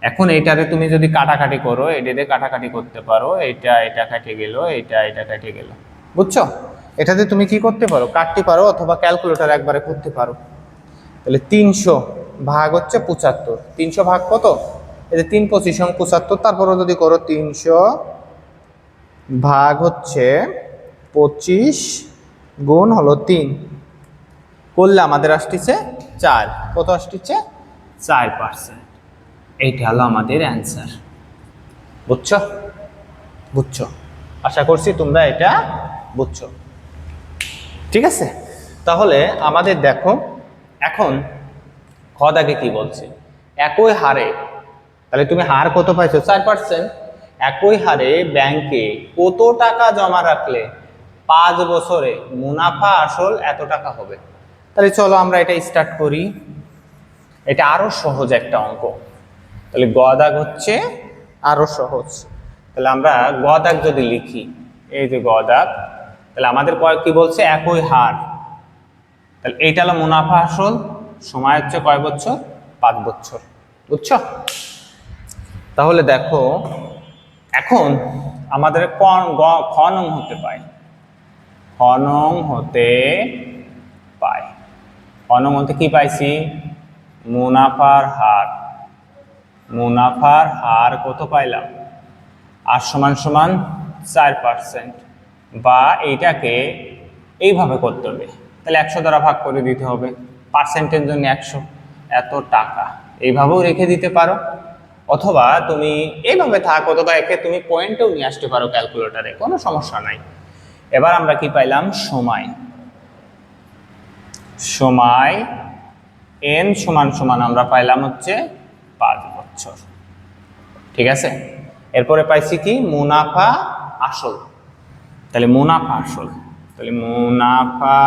এখন এইটারে তুমি যদি কাটাকাটি করো, এটাতে কাটাকাটি করতে পারো, এটা এটা কেটে গেল, এটা এটা কেটে গেল, বুঝছো? এটাতে তুমি কি করতে পারো, কাটতে পারো, অথবা ক্যালকুলেটর একবারে করতে পারো। তাহলে 300 ভাগ হচ্ছে 75, 300 ভাগ কত, এই যে 3 25 75, তারপরে যদি করো 300 ভাগ হচ্ছে 25 গুণ হলো 3 করলে আমাদের আসতেছে 4, কত আসতেছে 4%। এইটা হলো আমাদের অ্যান্সার। বুঝছো, বুঝছো? আশা করছি তোমরা এটা বুঝছো। ঠিক আছে, তাহলে আমাদের দেখো এখন খদ আগে কি বলছে, একই হারে, তাহলে তুমি হার কত পাইছো, 4%। একই হারে ব্যাংকে কত টাকা জমা রাখলে 5 বছরে মুনাফা আসল এত টাকা হবে। তাহলে চলো আমরা এটা স্টার্ট করি। এটা আরো সহজ একটা অঙ্ক। তাহলে গ দাগ হচ্ছে আরো সহজ। তাহলে আমরা গ দাগ যদি লিখি, এই যে গ দাগ, তাহলে আমাদের কি বলছে, একই হার। তাহলে এইটা হলো মুনাফা আসল, সময় হচ্ছে কয় বছর, 5 বছর। বুঝছো? তাহলে দেখো এখন আমাদের খ নং হতে পায়, খ নং হতে পায়, খ নং হতে কি পাইছি, মুনাফার হার। মুনাফার হার কত পাইলাম, আর সমান সমান 4%, বা এইটাকে এইভাবে করতে হবে, তাহলে 100 দ্বারা ভাগ করে দিতে হবে, পার্সেন্টের জন্য 100, এত টাকা। এইভাবেও রেখে দিতে পারো, অথবা তুমি এইভাবে থাক, অথবা একে তুমি পয়েন্টেও নিয়ে আসতে পারো ক্যালকুলেটারে, কোনো সমস্যা নাই। এবার আমরা কি পাইলাম, সময়। সময় এন সমান সমান আমরা পাইলাম হচ্ছে 5 বছর। ঠিক আছে, এরপরে পাইছি কি, মুনাফা আসল। তাহলে মুনাফা আসল, তাহলে মুনাফা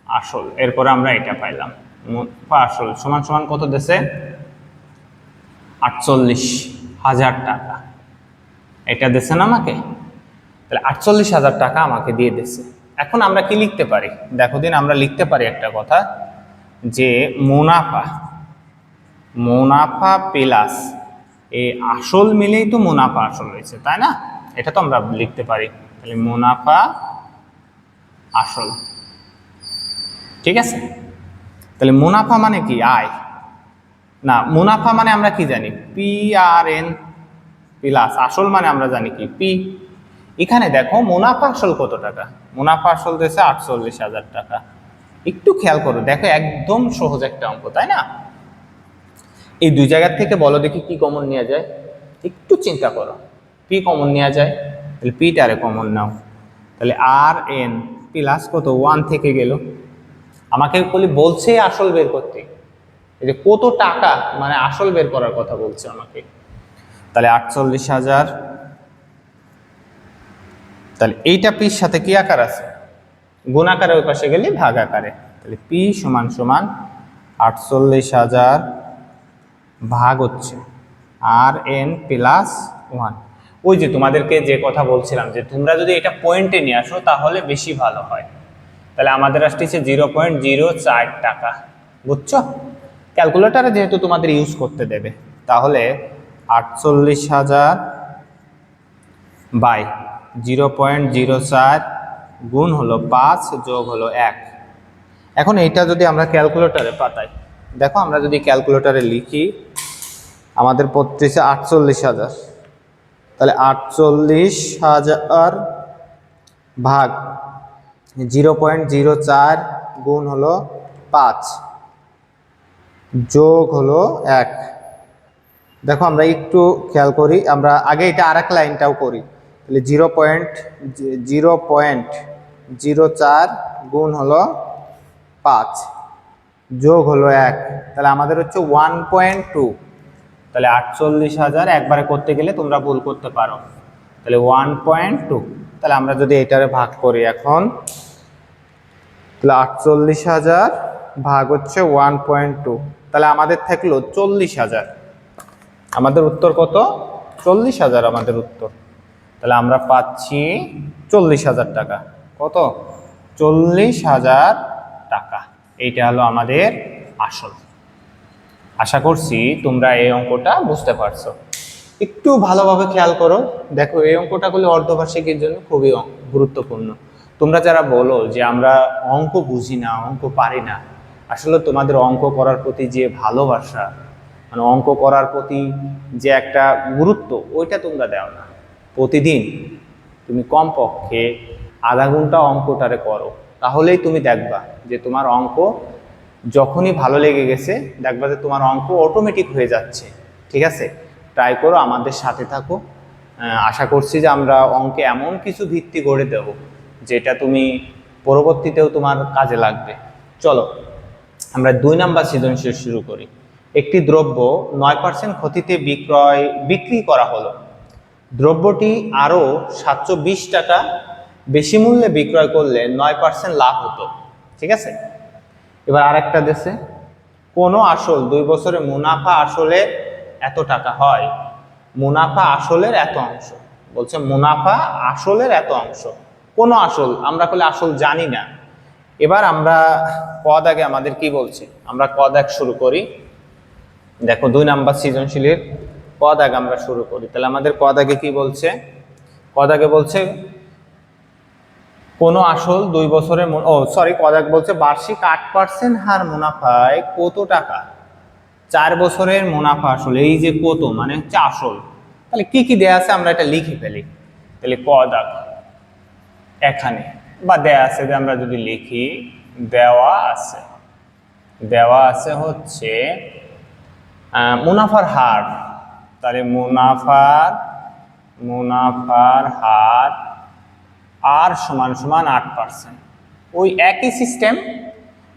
আসল, এরপরে আমরা এটা পাইলাম মুনাফা আসল সমান সমান কত দেশে, 48,000 টাকা। এটা দেশে না আমাকে, তাহলে 48,000 টাকা আমাকে দিয়ে দিছে। এখন আমরা কি লিখতে পারি, দেখো দিন, আমরা লিখতে পারি একটা কথা, যে মুনাফা, মুনাফা প্লাস এই আসল মিলেই তো মুনাফা আসল হয়েছে, তাই না? এটা তো আমরা লিখতে পারি। তাহলে মুনাফা আসল, ঠিক আছে। তাহলে মুনাফা মানে কি, আয় না, মুনাফা মানে আমরা কি জানি, পি আর এন প্লাস আসল মানে আমরা জানি কি, পি। এখানে দেখো মুনাফা আসল কত টাকা, মুনাফা আসল দিয়েছে 48,000 টাকা। একটু খেয়াল করো, দেখো একদম সহজ একটা অঙ্ক, তাই না? এই দুই জায়গার থেকে বলো দেখি কি কমন নেওয়া যায়, একটু চিন্তা করো। পি কমন নেওয়া যায়, তাহলে পিটারে কমন নাও, তাহলে আর এন প্লাস কত, 1 থেকে গেল। আমাকে বলছে আসল বের করতে, এই যে কত টাকা মানে আসল বের করার কথা বলছে আমাকে। তাহলে 48,000, তাহলে এইটা পির সাথে কি আকার আছে, গুণ আকারে, ওই পাশে গেলে ভাগ আকারে। তাহলে পি সমান সমান 48,000 ভাগ হচ্ছে আর এন প্লাস 1। ওই যে তোমাদেরকে যে কথা বলছিলাম যে তোমরা যদি এটা পয়েন্টে নিয়ে আসো তাহলে বেশি ভালো হয়। তাহলে আমাদের আসতেছে 0.04 টাকা, বুঝছো? ক্যালকুলেটারে যেহেতু তোমাদের ইউজ করতে দেবে, তাহলে 48,000 বাই 0.04 গুণ হলো 5 যোগ হলো 1। এখন এইটা যদি আমরা ক্যালকুলেটারে পাতাই, দেখো আমরা যদি ক্যালকুলেটারে লিখি, আমাদের পড়তেছে 48,000, তাহলে 48,000 ভাগ 0.04 গুণ হলো 5 যোগ হলো 1। দেখো আমরা একটু খেয়াল করি, আমরা আগে এটা আরেক লাইনটাও করি, তাহলে 0.04 গুণ হলো 5 যোগ হলো 1, তাহলে আমাদের হচ্ছে 1.2। তাহলে 48,000 একবারে করতে গেলে তোমরা ভুল করতে পারো, তাহলে 1.2। তাহলে আমরা যদি এটারে ভাগ করি এখন, তাহলে 48,000 ভাগ হচ্ছে 1.2, তাহলে আমাদের থাকলো 40,000। আমাদের উত্তর কত? 40,000 আমাদের উত্তর। তাহলে আমরা পাচ্ছি 40,000 টাকা। কত? 40,000 টাকা। এইটা হলো আমাদের আসল। আশা করছি তোমরা এই অঙ্কটা বুঝতে পারছো। একটু ভালোভাবে খেয়াল করো, দেখো এই অঙ্কটা করলে অর্ধবার্ষিকীর জন্য খুবই গুরুত্বপূর্ণ। তোমরা যারা বলো যে আমরা অঙ্ক বুঝি না, অঙ্ক পারি না, আসলে তোমাদের অঙ্ক করার প্রতি যে ভালোবাসা, মানে অঙ্ক করার প্রতি যে একটা গুরুত্ব, ওইটা তোমরা দাও না। প্রতিদিন তুমি কমপক্ষে আধা ঘন্টা অঙ্কটারে করো, তাহলেই তুমি দেখবা যে তোমার অঙ্ক যখনই ভালো লেগে গেছে, দেখবা যে তোমার অঙ্ক অটোমেটিক হয়ে যাচ্ছে। ঠিক আছে, ট্রাই করো, আমাদের সাথে থাকো। আশা করছি যে আমরা অঙ্কে এমন কিছু ভিত্তি গড়ে দেব যেটা তুমি পরবর্তীতেও তোমার কাজে লাগবে। চলো আমরা 2 নাম্বার সৃজনশীল শুরু করি। একটি দ্রব্য 9% ক্ষতিতে বিক্রি করা হলো। দ্রব্যটি আরও 720 টাকা বেশি মূল্যে বিক্রয় করলে 9% লাভ হতো। ঠিক আছে, এবার আরেকটা দেশে কোনো আসল 2 বছরে মুনাফা আসলের এত টাকা হয়, মুনাফা আসলের এত অংশ। বলছে মুনাফা আসলের এত অংশ, কোনো আসল, আমরা বলে আসল জানি না। এবার আমরা ক দাগে আমাদের কি বলছে, আমরা ক দাগ শুরু করি। দেখো 2 নাম্বার সৃজনশীলের ক দাগ আমরা শুরু করি। তাহলে আমাদের ক দাগে কি বলছে? ক দাগে বলছে কোনো আসল 2 বছরের ক দাগ বলছে বার্ষিক 8% হার মুনাফায় কত টাকা 4 বছরের মুনাফা আসলে, এই যে কত মানে হচ্ছে আসল। তাহলে কি কি দেয়া আছে আমরা এটা লিখে ফেলি। তাহলে ক দাগ এখানে বা দেয়া আছে, যে আমরা যদি লিখি, দেওয়া আছে হচ্ছে মুনাফার হার। তাহলে মুনাফার হার আর সমান সমান 8%, ওই একই সিস্টেম।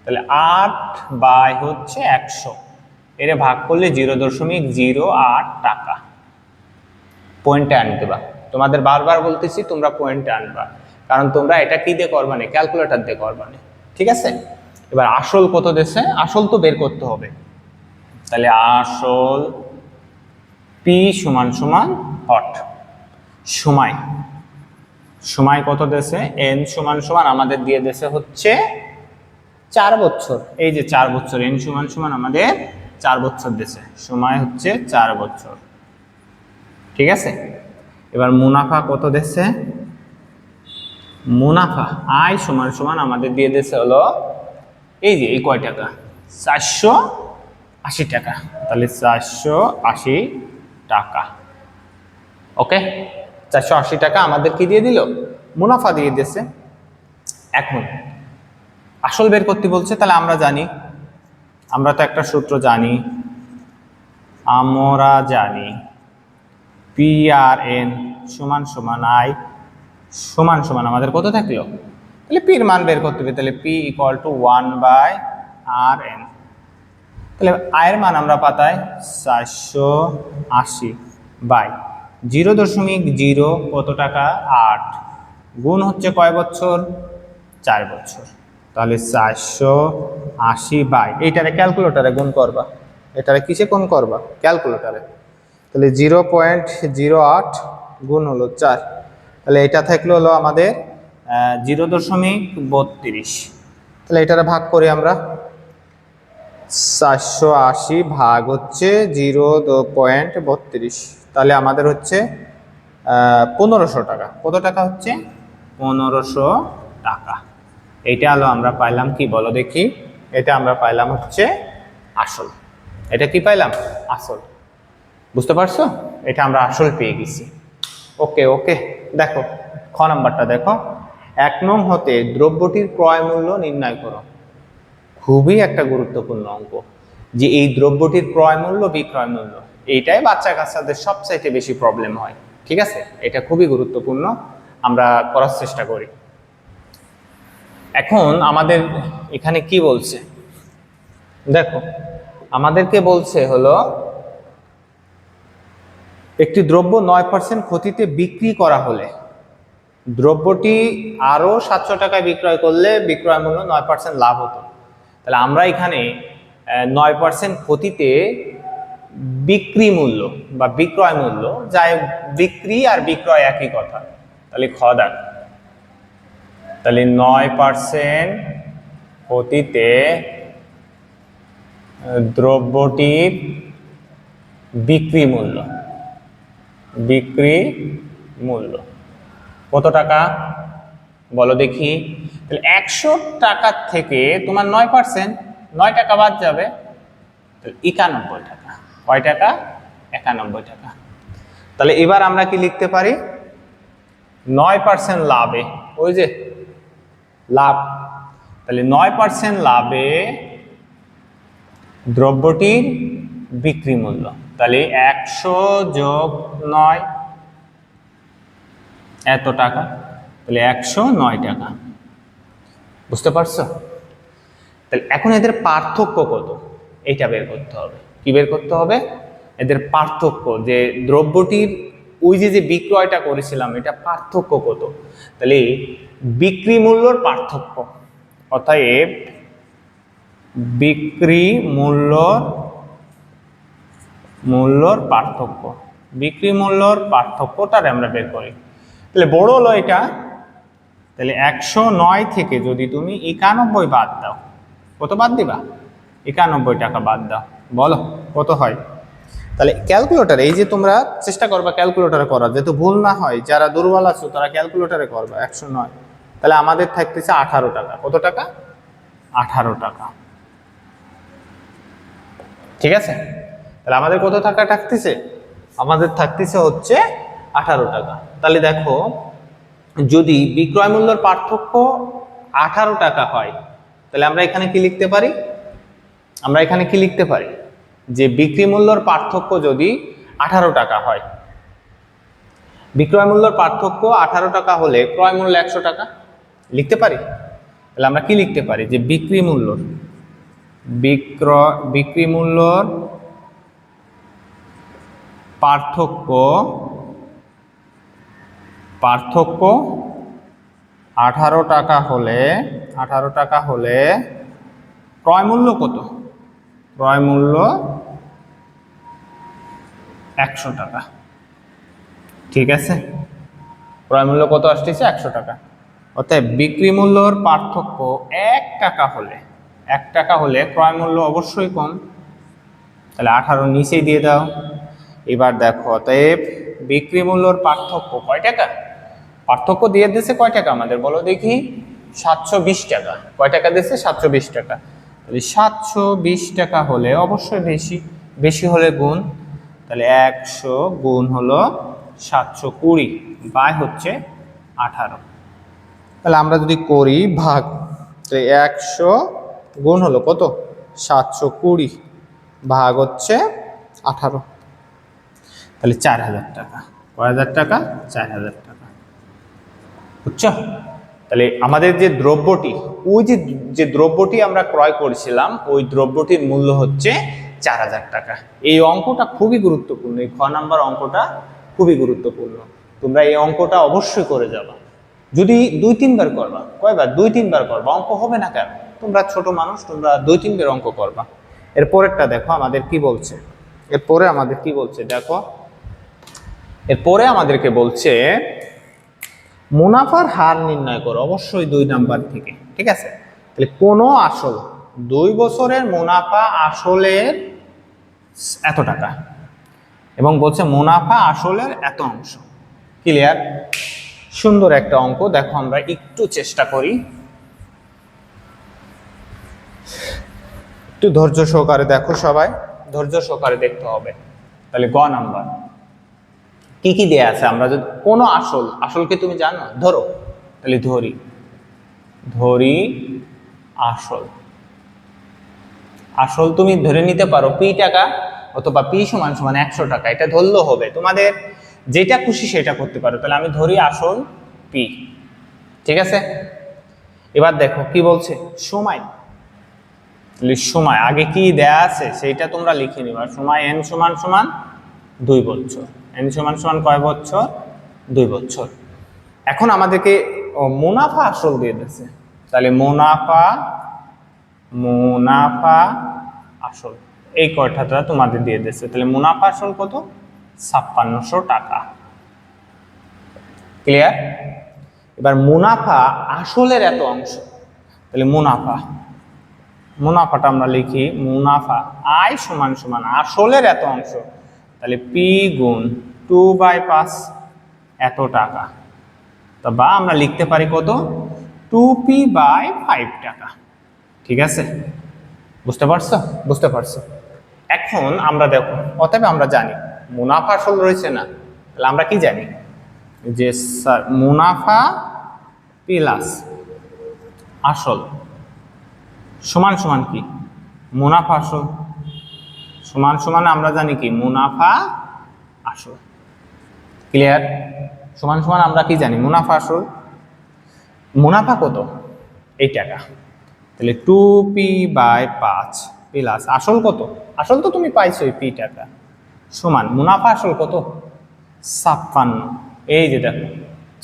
তাহলে 8 বাই হচ্ছে 100, এর ভাগ করলে 0.08 টাকা। পয়েন্টে আনতে বা, তোমাদের বারবার বলতেছি তোমরা পয়েন্টে আনবা, কারণ তোমরা এটা কি দিয়ে করবা না, ক্যালকুলেটর দিয়ে করবা না। ঠিক আছে, এবার আসল কত দেশে, আসল তো বের করতে হবে। তাহলে আসল পি সমান সমান হট, সময় কত দেশে, এন সমান সমান আমাদের দিয়ে দেশে হচ্ছে 4 বছর। এই যে 4 বছর, এন সমান সমান আমাদের 4 বছর দেশে, সময় হচ্ছে 4 বছর। ঠিক আছে, এবার মুনাফা কত দেশে, মুনাফা আয় সমান সমান আমাদের দিয়ে দেশে হলো এই যে এই কয় টাকা, 480 টাকা। তাহলে 480 টাকা। ওকে, 480 টাকা আমাদের কি দিয়ে দিল, মুনাফা দিয়ে দিয়েছে। এখন আসল বের করতে বলছে, তাহলে আমরা জানি, আমরা তো একটা সূত্র জানি, আমরা জানি PRN সমান সমান আই সমান সমান আমাদের কত থাকলো, তাহলে পির মান বের করতে হবে। তাহলে P = 1/RN। তাহলে আয়ের মান আমরা পাতাই 480 বাই 0.0 কত টাকা 8 গুণ হচ্ছে কয় বছর, 4 বছর। তাহলে 480 বাই, এইটারে ক্যালকুলেটরে গুণ করবা, এটারে কিসে গুণ করবা, ক্যালকুলেটরে। তাহলে 0.08 গুণ হলো 4, তাহলে এটা থাকলো হলো আমাদের 0.32। তাহলে এটারে ভাগ করি আমরা, 480 ভাগ হচ্ছে 0.32, তাহলে আমাদের হচ্ছে 1500 টাকা। কত টাকা হচ্ছে? 1500 টাকা। এইটা হলো আমরা পাইলাম কি বলো দেখি, এটা আমরা পাইলাম হচ্ছে আসল। এটা কি পাইলাম? আসল। বুঝতে পারছো? এটা আমরা আসল পেয়ে গেছি। ওকে ওকে, দেখো খ নাম্বারটা দেখো, 1 নং হতে দ্রব্যটির ক্রয় মূল্য নির্ণয় করো। খুবই একটা গুরুত্বপূর্ণ অঙ্ক, যে এই দ্রব্যটির ক্রয় মূল্য বিক্রয় মূল্য, এইটাই বাচ্চা কাচ্চাদের সবচাইতে বেশি প্রবলেম হয়। ঠিক আছে, এটা খুবই গুরুত্বপূর্ণ, আমরা করার চেষ্টা করি। এখন আমাদের এখানে কি বলছে দেখো, আমাদেরকে বলছে হলো একটি দ্রব্য 9% ক্ষতিতে বিক্রি করা হলে দ্রব্যটি আরো 700 টাকায় বিক্রয় করলে বিক্রয় মূল্য 9% লাভ হতো। তাহলে আমরা এখানে 9% ক্ষতিতে বিক্রি মূল্য বা বিক্রয় মূল্য, যাই বিক্রি আর বিক্রয় একই কথা, তাহলে খ দাগ, তাহলে 9% ক্ষতিতে দ্রব্যটির বিক্রি মূল্য, বিক্রি মূল্য কত টাকা বলো দেখি। তাহলে 100 টাকা থেকে তোমার 9%, 9 টাকা বাদ যাবে, 91 টাকা। কয় টাকা? 91 টাকা। তাহলে এবার আমরা কি লিখতে পারি? 9% লাভে, ওই যে লাভ, তাহলে 9% লাভে দ্রব্যটির বিক্রি মূল্য, তাহলে 100 যোগ 9 এত টাকা, তাহলে 109 টাকা। বুঝতে পারছো? তাহলে এখন এদের পার্থক্য কত, এইটা বের করতে হবে। কি বের করতে হবে? এদের পার্থক্য, যে দ্রব্যটির ওই যে বিক্রয়টা করেছিলাম এটা পার্থক্য কত। তাহলে বিক্রি মূল্যর পার্থক্য, অতএব বিক্রি মূল্যর পার্থক্য, বিক্রি মূল্যর পার্থক্যটার আমরা বের করি। তাহলে বড় হলো এটা, তাহলে 109 থেকে যদি তুমি 91 বাদ দাও, কত বাদ দিবা? 91 টাকা বাদ দাও, বলো কত হয়? তাহলে ক্যালকুলেটর, এই যে তোমরা চেষ্টা করবা ক্যালকুলেটরে করার, যেহেতু ভুল না হয়, যারা দুর্বল আছো তারা ক্যালকুলেটরে করবা। 109, তাহলে আমাদের থাকতেছে 18 টাকা। কত টাকা? 18 টাকা। ঠিক আছে, তাহলে আমাদের কত টাকা থাকতেছে? আমাদের থাকতেছে হচ্ছে 18 টাকা। তাহলে দেখো, যদি বিক্রয় মূল্যের পার্থক্য 18 টাকা হয়, তাহলে আমরা এখানে কি লিখতে পারি? আমরা এখানে কি লিখতে পারি? যে বিক্রি মূল্যের পার্থক্য যদি 18 টাকা হয়, বিক্রয় মূল্যের পার্থক্য 18 টাকা হলে ক্রয় মূল্য 100 টাকা লিখতে পারি। তাহলে আমরা কি লিখতে পারি? যে বিক্রি মূল্যর পার্থক্য 18 টাকা হলে ক্রয় মূল্য কত? ক্রয় মূল্য 100 টাকা। ঠিক আছে, ক্রয় মূল্য কত আসতেছে? 100 টাকা। অতএব বিক্রি মূল্যর পার্থক্য 1 টাকা হলে ক্রয় মূল্য অবশ্যই কম, তাহলে 18 নিচেই দিয়ে দাও। এবার দেখো, অতএব বিক্রি মূল্যর পার্থক্য কয় টাকা? পার্থক্য দিয়ে দিয়েছে কয় টাকা আমাদের বলো দেখি? 720 টাকা। কয় টাকা দিয়েছে? 720 টাকা। তাহলে 720 টাকা হলে অবশ্যই বেশি হলে গুণ, তাহলে 100 গুণ হলো 720 বাই হচ্ছে 18। তাহলে আমরা যদি করি ভাগ, তো 100 গুণ হলো কত? 720 ভাগ হচ্ছে 18, তাহলে 4000 টাকা। কয় হাজার টাকা? 4000 টাকা। বুঝছো? তাহলে আমাদের যে দ্রব্যটি, ওই যে দ্রব্যটি আমরা ক্রয় করেছিলাম, ওই দ্রব্যটির মূল্য হচ্ছে 4000 টাকা। এই অঙ্কটা খুবই গুরুত্বপূর্ণ, এই খ নাম্বার অঙ্কটা খুবই গুরুত্বপূর্ণ। তোমরা এই অঙ্কটা অবশ্যই করে যাবা। যদি 2-3 বার করবা, কয়বার? 2-3 বার করবা, অঙ্ক হবে না কেন? তোমরা ছোট মানুষ, তোমরা 2-3 বার অঙ্ক করবা। এরপরেরটা দেখো আমাদের কি বলছে, এরপরে আমাদের কি বলছে দেখো, এরপরে আমাদেরকে বলছে মুনাফার হার নির্ণয় করো, অবশ্যই 2 নাম্বার থেকে। ঠিক আছে, তাহলে কোনো আসল 2 বছরের মুনাফা আসলের এত টাকা এবং বলছে মুনাফা আসলের এত অংশ। ক্লিয়ার? সুন্দর একটা অঙ্ক। দেখো আমরা একটু চেষ্টা করি, একটু ধৈর্য সহকারে দেখো, সবাই ধৈর্য সহকারে দেখতে হবে। তাহলে গ নাম্বার কি কি দেয়া আছে? আমরা যদি কোনো আসল কি তুমি জানো? ধরো, তাহলে ধরি আসল তুমি ধরে নিতে পারো পি টাকা অথবা পি সমান সমান 100 টাকা, এটা ধরলেও হবে, তোমাদের যেটা খুশি সেটা করতে পারো। তাহলে আমি ধরি আসল পি। ঠিক আছে, এবার দেখো কি বলছে, সময়। সময় আগে কি দেয়া আছে সেইটা তোমরা লিখে নিবা। সময় n সমান সমান 2 বছর। n সমান সমান কয় বছর? 2 বছর। এখন আমাদেরকে মুনাফা আসল দিয়ে দিয়েছে, তাহলে মুনাফা আসল এই কয়টা তোমাদের দিয়ে দিয়েছে। তাহলে মুনাফা আসল কত? 5600 টাকা। ক্লিয়ার? এবার মুনাফা আসলের এত অংশ, তাহলে মুনাফাটা আমরা লিখি, মুনাফা আয় সমান সমান আসলের এত অংশ, তাহলে পি গুণ 2/5 এত টাকা। তা বা আমরা লিখতে পারি কত? 2p/5 টাকা। ঠিক আছে, বুঝতে পারছো? এখন আমরা দেখো, অতএব আমরা জানি মুনাফা আসল রয়েছে না, তাহলে আমরা কি জানি যে স্যার মুনাফা প্লাস আসল সমান সমান কি? মুনাফা আসল সমান সমান আমরা জানি কি? মুনাফা আসল। ক্লিয়ার? সমান সমান আমরা কি জানি? মুনাফা আসল। মুনাফা কত? এই টাকা, তাহলে 2p/5 প্লাস আসল কত? আসল তো তুমি পাইছোই p টাকা, সমান মুনাফা আসল কত? 56। এই যে দেখো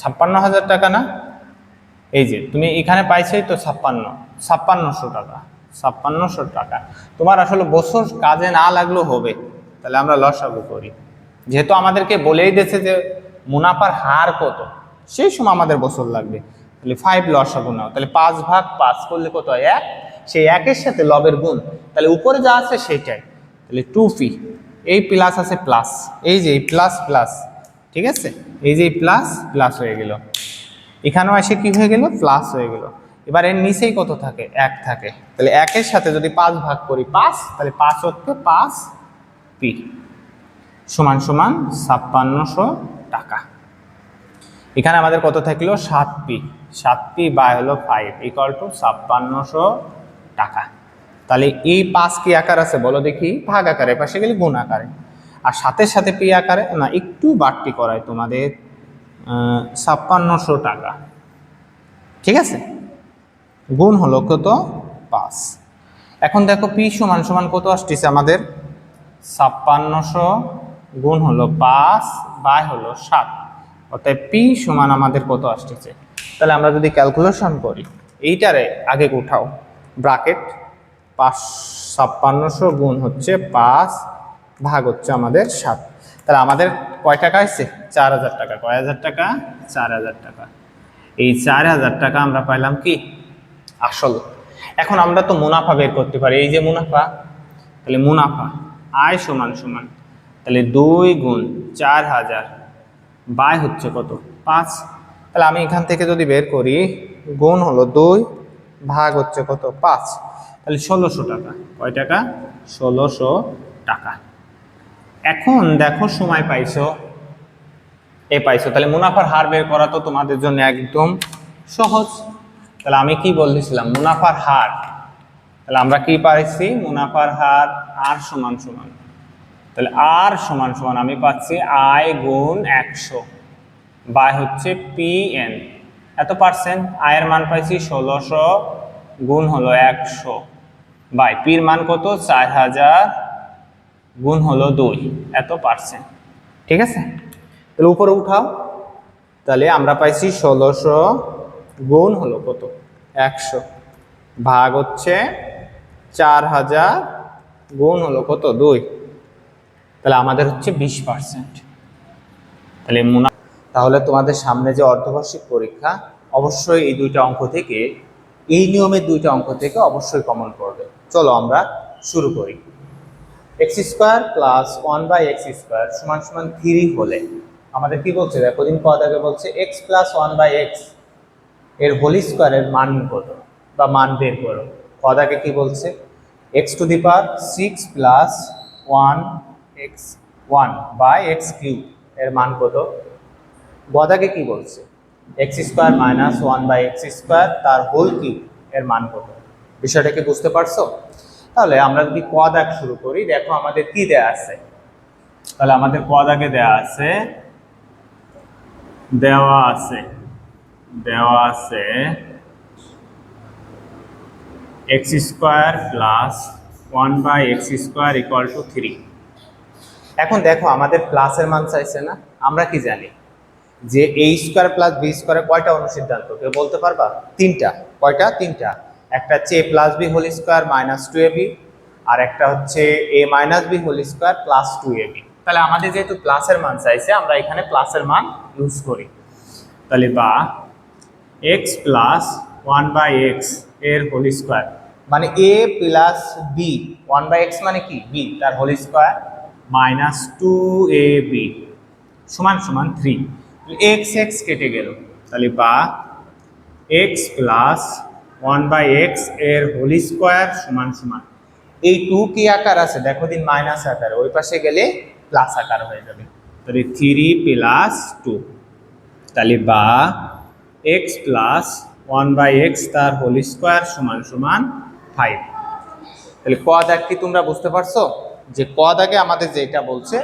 56,000 টাকা না? এই যে তুমি এখানে পাইছোই তো 5600 টাকা। 5600 টাকা তোমার আসলে বছর কাজে না লাগলেও হবে। তাহলে আমরা লসাগু করি, যেহেতু আমাদেরকে বলেই দিয়েছে যে মুনাফার হার কত, সেই সময় আমাদের বছর লাগবে। তাহলে 5 লসাগু নাও, তাহলে 5/5 করলে কত হয়? 1। সেই 1-এর সাথে লবের গুণ, তাহলে উপরে যা আছে সেটাই। তাহলে 2p, এই প্লাস আছে প্লাস, এই যে এই প্লাস প্লাস, ঠিক আছে, এই যে প্লাস প্লাস হয়ে গেল, এখানেও এসে কি হয়ে গেল? প্লাস হয়ে গেল। এবার এর নিচেই কত থাকে? 1 থাকে। তাহলে 1-এর সাথে যদি 5 ভাগ করি 5, তাহলে 5 হচ্ছে 5p সমান সমান 5600 টাকা। এখানে আমাদের কত থাকলো? 7p। 7p বাই হলো 5 ইকুয়াল টু 5600 টাকা। তাহলে এই 5 কি আকার আছে বলো দেখি? ভাগ আকারে, পাশে গেলে গুণ আকারে, আর সাথে সাথে পি আকারে না, একটু বাড়তি করায় তোমাদের 5600 টাকা। ঠিক আছে, গুণ হলো কত? 5। এখন দেখো পি সমান সমান কত আসতেছে আমাদের? 5600 গুণ হলো 5 বাই হলো 7, অর্থাৎ পি সমান আমাদের কত আসতেছে? তাহলে আমরা যদি ক্যালকুলেশন করি, এইটারে আগে উঠাও ব্র্যাকেট, 5600 গুণ হচ্ছে 5 ভাগ হচ্ছে আমাদের 7, তাহলে আমাদের কয় টাকা আসছে? 4000 টাকা। কয় হাজার টাকা? 4000 টাকা। এই 4000 টাকা আমরা পাইলাম কি? আসল। এখন আমরা তো মুনাফা বের করতে পারি, এই যে মুনাফা, তাহলে মুনাফা আয় সমান সমান, তাহলে 2 গুণ 4000 বাই হচ্ছে কত? 5। তাহলে আমি এখান থেকে যদি বের করি, গুণ হলো 2 ভাগ হচ্ছে কত? 5, তাহলে 1600 টাকা। কয় টাকা? 1600 টাকা। এখন দেখো সময় পাইছো, তাহলে মুনাফার হার বের করা তো তোমাদের জন্য একদম সহজ। তাহলে আমি কি বলতেছিলাম? মুনাফার হার। তাহলে আমরা কি পাইছি? মুনাফার হার আর সমান সমান, তাহলে আর সমান সমান আমি পাচ্ছি আয় গুণ 100 বাই হচ্ছে pn এত পার্সেন্ট। আয়ের মান পাইছি 1600 গুণ হলো 100 বাই পির মান কত? 4000 গুণ হলো 2 এত পার্সেন্ট। ঠিক আছে, তাহলে উপরে উঠাও, তাহলে আমরা পাইছি 1600 গুণ হলো কত? 100 ভাগ হচ্ছে 4000 গুণ হলো কত? 2, তাহলে আমাদের হচ্ছে 20%। তাহলে তাহলে তোমাদের সামনে যে অর্ধবার্ষিক পরীক্ষা, অবশ্যই এই দুইটা অঙ্ক থেকে, এই নিয়মের দুইটা অঙ্ক থেকে অবশ্যই কমন পড়বে। চলো আমরা শুরু করি। এক্স স্কোয়ার প্লাস 1/x² সমান সমান 3 হলে আমাদের কি বলছে? দেখো দিন কত আগে বলছে এক্স প্লাস 1/x এর হোল স্কোয়ারের মান কত বা মান বের করো। কত আগে কি বলছে? x⁶ প্লাস 1x1/x³ এর মান কত? গদাকে কি বলছে? x² মাইনাস 1/x² তার হোল কিউব এর মান কত? বিষয়টা কি বুঝতে পারছো? তাহলে আমরা যদি ক দাগ শুরু করি, দেখো আমাদের কি দেয়া আছে। তাহলে আমাদের ক দাগে দেওয়া আছে x² plus 1/x² equal to 3। এখন দেখো আমাদের প্লাসের মান চাইছে না? আমরা কি জানি যে a² প্লাস b² কয়টা অনুসিদ্ধান্ত কেউ বলতে পারবা? 3টা। কয়টা? 3টা। একটা হচ্ছে a plus b whole square minus 2ab, আর একটা হচ্ছে a minus b whole square plus 2ab। তাহলে আমাদের যেহেতু প্লাসের মান চাইছে, আমরা এখানে প্লাসের মান ইউজ করি। তাহলে বা x প্লাস 1/x এর হোল স্কোয়ার মানে a প্লাস b, 1/x মানে কি? b তার হোল স্কোয়ার মাইনাস 2ab সমান সমান 3। x কেটে গেল, তাহলে বা x প্লাস 1/x এর হোল স্কোয়ার সমান সমান এই 2 কি আকার আছে? দেখো দিন মাইনাস আকার, ওই পাশে গেলে প্লাস আকার হয়ে যাবে। তাহলে 3 প্লাস 2, তাহলে বা x প্লাস 1/x তার হোল স্কোয়ার সমান সমান 5। তাহলে ক দাগ কি তোমরা বুঝতে পারছো? যে ক দাগে আমাদের যেটা বলছে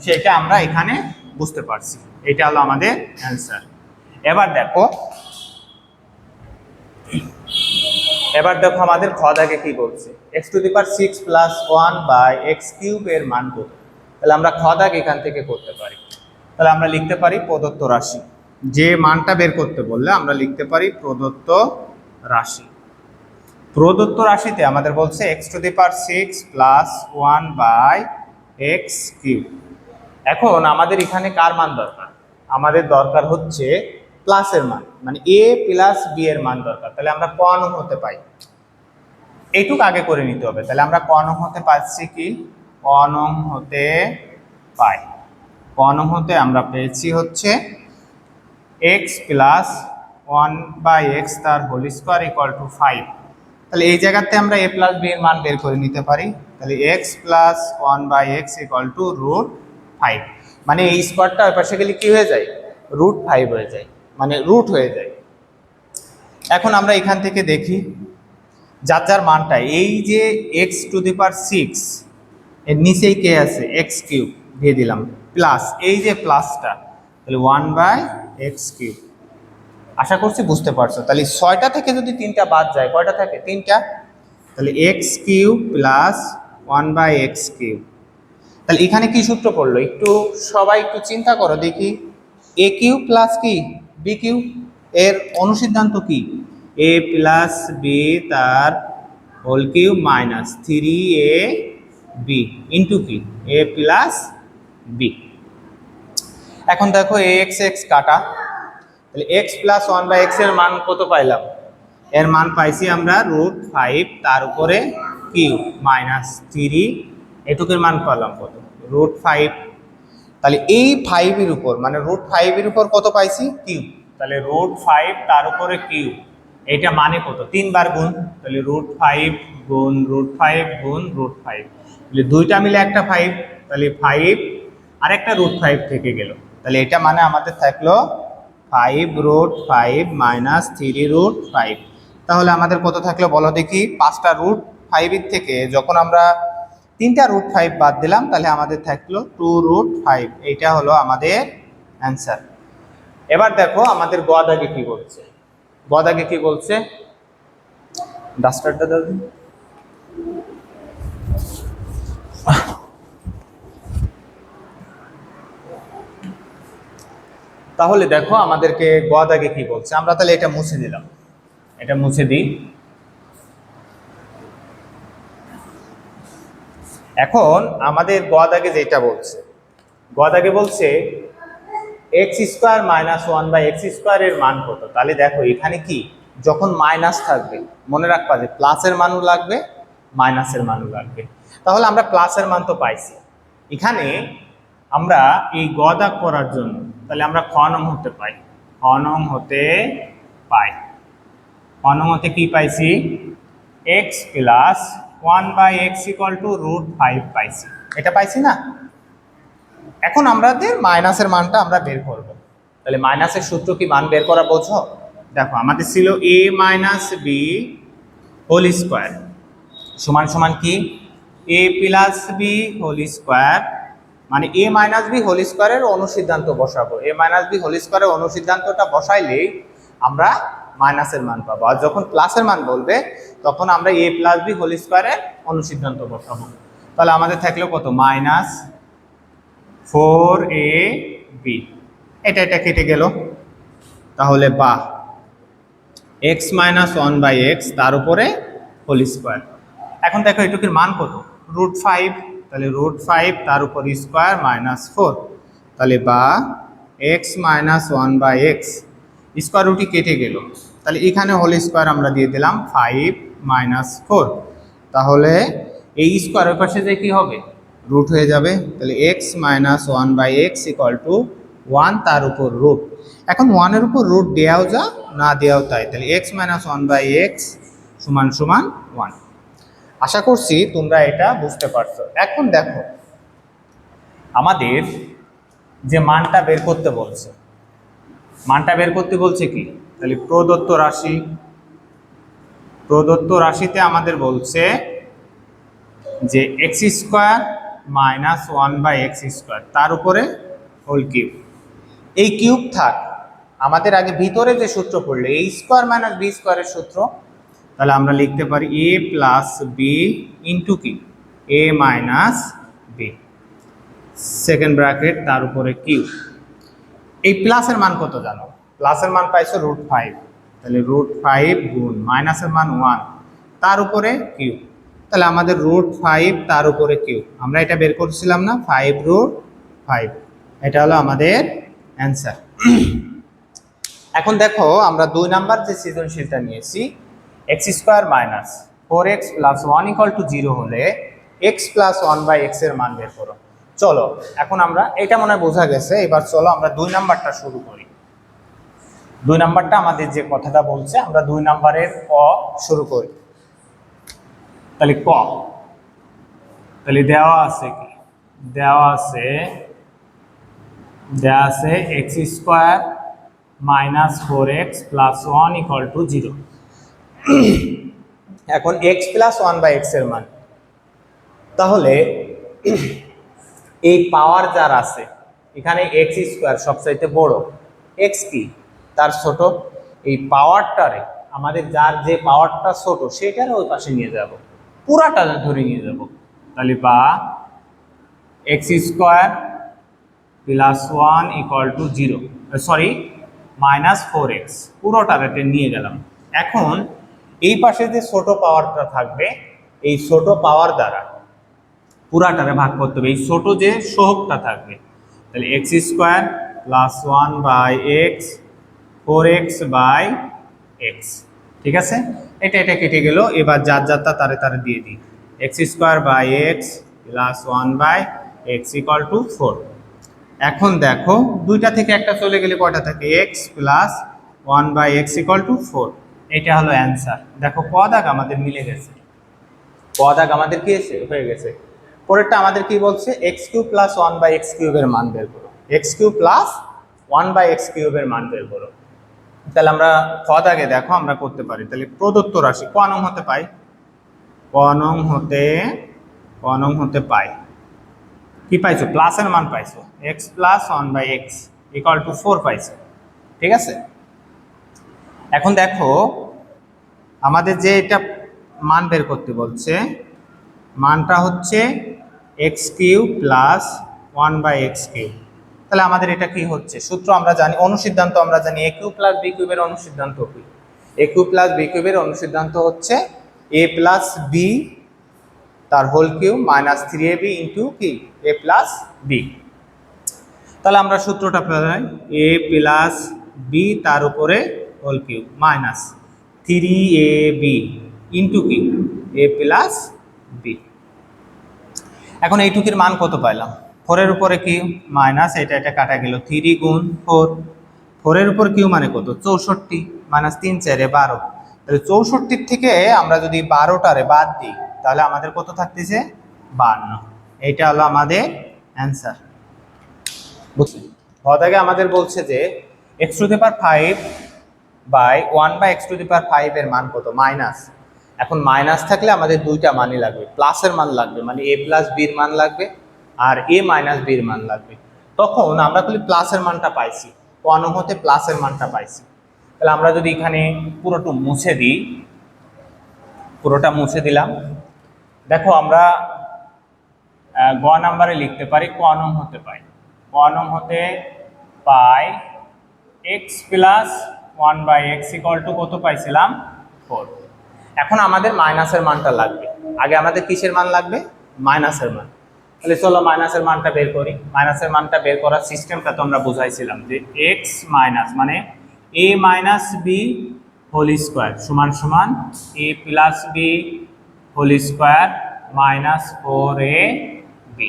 সেটা আমরা এখানে বুঝতে পারছি। এটা হলো আমাদের অ্যান্সার। এবার দেখো আমাদের খ দাগে কি বলছে? x⁶ প্লাস 1/x³ এর মান কত? তাহলে আমরা খ দাগ এখান থেকে করতে পারি। তাহলে আমরা লিখতে পারি প্রদত্ত রাশি। যে মানটা বের করতে বললে আমরা লিখতে পারি প্রদত্ত রাশি। প্রদত্ত রাশিতে আমাদের বলছে x⁶ প্লাস 1/x³। এখন আমাদের এখানে কার মান দরকার? আমাদের দরকার হচ্ছে প্লাসের মান, মানে a প্লাস b এর মান দরকার। তাহলে আমরা ক নং হতে পাই, এইটুকু আগে করে নিতে হবে। তাহলে আমরা ক নং হতে পাচ্ছি কি? ক নং হতে পাই, ক নং হতে আমরা পেয়েছি হচ্ছে x প্লাস 1/x তার হোল স্কোয়ার ইকুয়াল টু 5। তাহলে এই জায়গাতে আমরা a প্লাস b এর মান বের করে নিতে পারি। তাহলে x plus 1/x equal to √5, মানে এই স্কোয়ারটা ওই পাশে গেলে কি হয়ে যায়? √5 হয়ে যায়, মানে রুট হয়ে যায়। এখন আমরা এখান থেকে দেখি যার যার মানটা, এই যে x⁶ এর নিচেই কে আছে? x³ দিয়ে দিলাম, প্লাস এই যে প্লাসটা, তাহলে 1/x³। আশা করছি বুঝতে পারছো। তাহলে 6টা থেকে যদি 3টা বাদ যায়, কয়টা থাকে? 3টা। তাহলে x³ প্লাস 1/x³। তাহলে এখানে কি সূত্র পড়লো? একটু সবাই একটু চিন্তা করো দেখি। a³ প্লাস কি b³ এর অনুসিদ্ধান্ত কি? a প্লাস b তার whole cube minus 3ab into কি? a plus b। এখন দেখো x কাটা, তাহলে x প্লাস 1/x এর মান কত পাইলাম? এর মান পাইছি আমরা √5 তার উপরে কিউব মাইনাস 3, এটুকুর মান পেলাম কত? √5। তাহলে এই 5 এর উপর, মানে √5 এর উপর কত পাইছি? কিউব। তাহলে √5 তার উপরে কিউব, এটা মানে কত? 3 বার গুণ। তাহলে √5 গুণ √5 গুণ √5, তাহলে দুইটা মিলে একটা 5, তাহলে 5 আর একটা √5 থেকে গেল। তাহলে এটা মানে আমাদের থাকলো 5√5 মাইনাস 3√5। তাহলে আমাদের কত থাকলো বলো দেখি? 5টা √5 এর থেকে যখন আমরা 3টা √5 বাদ দিলাম, তাহলে আমাদের থাকলো 2√5। এইটা হলো আমাদের অ্যান্সার। এবার দেখো আমাদের গ দাগে কি বলছে। গ দাগে কি বলছে? ডাস্টারটা দাও। তাহলে দেখো আমাদেরকে গ দাগে কি বলছে। আমরা তাহলে এটা মুছে দিলাম, এটা মুছে দিই। এখন আমাদের গ দাগে যেটা বলছে, গ দাগে বলছে এক্স স্কোয়ার মাইনাস 1/x² এর মান কত? তাহলে দেখো এখানে কি যখন মাইনাস থাকবে মনে রাখবা যে প্লাসের মানও লাগবে মাইনাসের মানও লাগবে। তাহলে আমরা প্লাসের মান তো পাইছি। এখানে আমরা এই গ দাগ করার জন্য তাহলে আমরা খ নং হতে পাই, খ নং হতে পাই, খ নং হতে কি পাইছি? এক্স প্লাস 1/x = √5 পাইছি। এটা পাইছি না? এখন আমাদের মাইনাসের মানটা আমরা বের করব। তাহলে মাইনাসের সূত্র কি মান বের করা বোঝো? দেখো আমাদের ছিল a - b হোল স্কোয়ার সমান সমান কি a + b হোল স্কোয়ার, মানে a - b হোল স্কোয়ারের অনুসিদ্ধান্ত বসাবো। a - b হোল স্কোয়ারের অনুসিদ্ধান্তটা বসাইলেই আমরা মাইনাসের মান পাবো, আর যখন প্লাসের মান বলবে তখন আমরা a + b হোল স্কোয়ারের অনুসিদ্ধান্ত বসাবো। তাহলে আমাদের থাকলো কত? -4ab। এটা কেটে গেল, তাহলে বা x - 1/x তার উপরে হোল স্কোয়ার। এখন দেখো এটুকুর মান কত? √5। তাহলে √5 তার উপর স্কোয়ার -4, তাহলে বা x - 1/x স্কোয়ার রুটই কেটে গেল, তাহলে এখানে হোল স্কোয়ার আমরা দিয়ে দিলাম 5 - 4, তাহলে এই স্কোয়ারের পাশে যে কি হবে? রুট হয়ে যাবে। তাহলে x - 1/x = 1 তার উপর রুট। এখন 1 এর উপর রুট দেওয়াও যা না দেওয়াও তাই, তাহলে x - 1/x = 1। আশা করছি তোমরা এটা বুঝতে পারছো। এখন দেখো আমাদের যে মানটা বের করতে বলছে, মানটা বের করতে বলছে কি? তাহলে প্রদত্ত রাশিতে আমাদের বলছে যে x² - 1/x² তার উপরে হোল কিউব। এই কিউব থাক, আমাদের আগে ভিতরে যে সূত্র পড়লে a² - b² এর সূত্র, তাহলে আমরা লিখতে পারি a + b ইন্টু কি a - b সেকেন্ড ব্র্যাকেট তার উপরে কিউব। এই প্লাসের মান কত জানো? প্লাসের মান পাইছো √5, তাহলে √5 গুণ মাইনাসের মান 1 তার উপরে কিউব, তাহলে আমাদের √5 তার উপরে কিউব। আমরা এটা বের করছিলাম না, 5√5, এটা হলো আমাদের অ্যান্সার। এখন দেখো আমরা 2 নাম্বার যে সৃজনশীলটা নিয়েছি, x² - 4x + 1 = 0 হলে x + 1/x এর মান বের করো। চলো এখন আমরা, এটা মনে হয় বোঝা গেছে, এবার চলো আমরা 2 নাম্বারটা শুরু করি। 2 নাম্বারটা আমাদের যে কথাটা বলছে, আমরা 2 নাম্বারের ক শুরু করি। তাহলে ক, তাহলে দেওয়া আছে কি? দেওয়া আছে x² - 4x + 1 = 0। এখন x + 1/x এর মান, তাহলে এই পাওয়ার যার আছে এখানে x² সবচাইতে বড়, x কি তার ছোট, এই পাওয়ারটারে আমাদের যার যে পাওয়ারটা ছোট সেটার ওই পাশে নিয়ে যাব, পুরাটা ধরে নিয়ে যাব। তাহলে বা x² + 1 = 0, সরি -4x পুরোটারে নিয়ে গেলাম। এখন এই পাশে যে ছোট পাওয়ারটা থাকবে এই ছোট পাওয়ার দ্বারা পুরাটারে ভাগ করতে হবে, এই ছোট যে সহগটা থাকবে, তাহলে x² + 1/x 4x/x, ঠিক আছে? এটা কেটে গেল। এবার যার যারটা তারে দিয়ে দিই, x² + 1/x = 4। এখন দেখো দুইটা থেকে একটা চলে গেলে কয়টা থাকে? x + 1/x = 4। এটা হলো অ্যান্সার। দেখো ক দাগ আমাদের মিলে গেছে, ক দাগ আমাদের কি হয়ে গেছে। পরেরটা আমাদের কি বলছে? x³ + 1/x³ এর মান বের করো, x³ + 1/x³ এর মান বের করো। তাহলে আমরা ক দাগে দেখো আমরা করতে পারি। তাহলে প্রদত্ত রাশি ক নং হতে পাই, ক নং হতে পাই কি পাইছো? প্লাসের মান পাইছো, x + 1/x = 4 পাইছো, ঠিক আছে? এখন দেখো আমাদের যে এটা মান বের করতে বলছে, মানটা হচ্ছে x³ + 1/x³। তাহলে আমাদের এটা কি হচ্ছে? সূত্র আমরা জানি, অনুসিদ্ধান্ত আমরা জানি, a³ + b³ এর অনুসিদ্ধান্ত কি? a³ + b³ এর অনুসিদ্ধান্ত হচ্ছে a + b তার হোল কিউব -3ab ইন্টু কি a + b। তাহলে আমরা সূত্রটা পেলাম এ প্লাস বি তার উপরে whole cube minus 3ab into কি এ প্লাস বি। এখন এইটুকুর মান কত পাইলাম? 4 এর উপরে কিউ মাইনাস এটা কাটা গেল 3 গুণ 4, 4 এর উপর কিউ মানে কত 64 মাইনাস 3 4 12। তাহলে 64 থেকে আমরা যদি 12টারে বাদ দিই তাহলে আমাদের কত থাকতেছে 52। এইটা হলো আমাদের অ্যান্সার। বুঝলেন? আগে আমাদের বলছে যে x to the power 5 by 1 by x to the power 5 এর মান কত মাইনাস। এখন মাইনাস থাকলে আমাদের দুইটা মানই লাগবে, প্লাসের মান লাগবে, মানে a প্লাস বির মান লাগবে আর a মাইনাস বির মান লাগবে। তখন আমরা খালি প্লাসের মানটা পাইছি, কোন হতে প্লাসের মানটা পাইছি। তাহলে আমরা যদি এখানে পুরোটা মুছে দিই, পুরোটা মুছে দিলাম, দেখো আমরা গ নাম্বারে লিখতে পারি ক নং হতে পাই, ক নং হতে পাই x plus 1 by x equal to কত পাইছিলাম 4। এখন আমাদের মাইনাসের মানটা লাগবে, আগে আমাদের কিসের মান লাগবে মাইনাসের মান। তাহলে চলো মাইনাসের মানটা বের করি। মাইনাসের মানটা বের করার সিস্টেমটা তো আমরা বুঝাইছিলাম যে x মাইনাস মানে a minus B whole square সমান সমান a plus B whole square minus 4ab।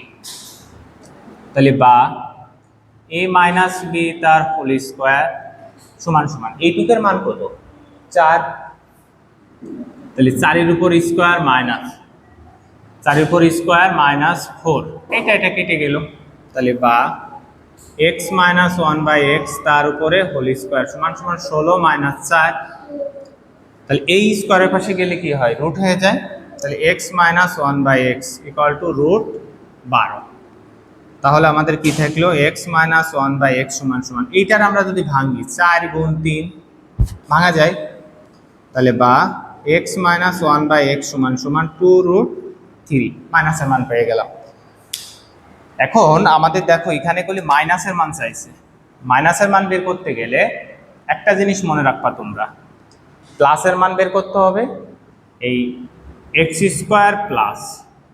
তাহলে বা a মাইনাস বি তার হোল স্কোয়ার সমান সমান এইটুকের মান কত 4। তাহলে 4 এর উপর স্কোয়ার মাইনাস 4 এর উপর স্কোয়ার মাইনাস 4, এটা কেটে গেল। তাহলে বা x মাইনাস 1 বাই x তার উপরে হোল স্কোয়ার সমান সমান 16 মাইনাস 4। তাহলে এই স্কোয়ারের পাশে গেলে কি হয় রুট হয়ে যায়। তাহলে x minus 1 by x equal to root 12। তাহলে আমাদের কি থাকলো x মাইনাস 1 বাই x সমান সমান এইটার আমরা যদি ভাঙি 4 গুণ 3 ভাঙা যায়। তাহলে বা x মাইনাস 1 বাই x সমান সমান 2 রুট 3 মাইনাসের মান পেয়ে গেলাম। এখন আমাদের দেখো এখানে বলি মাইনাসের মান চাইছে, মাইনাসের মান বের করতে গেলে একটা জিনিস মনে রাখবা তোমরা, প্লাসের মান বের করতে হবে এই x square plus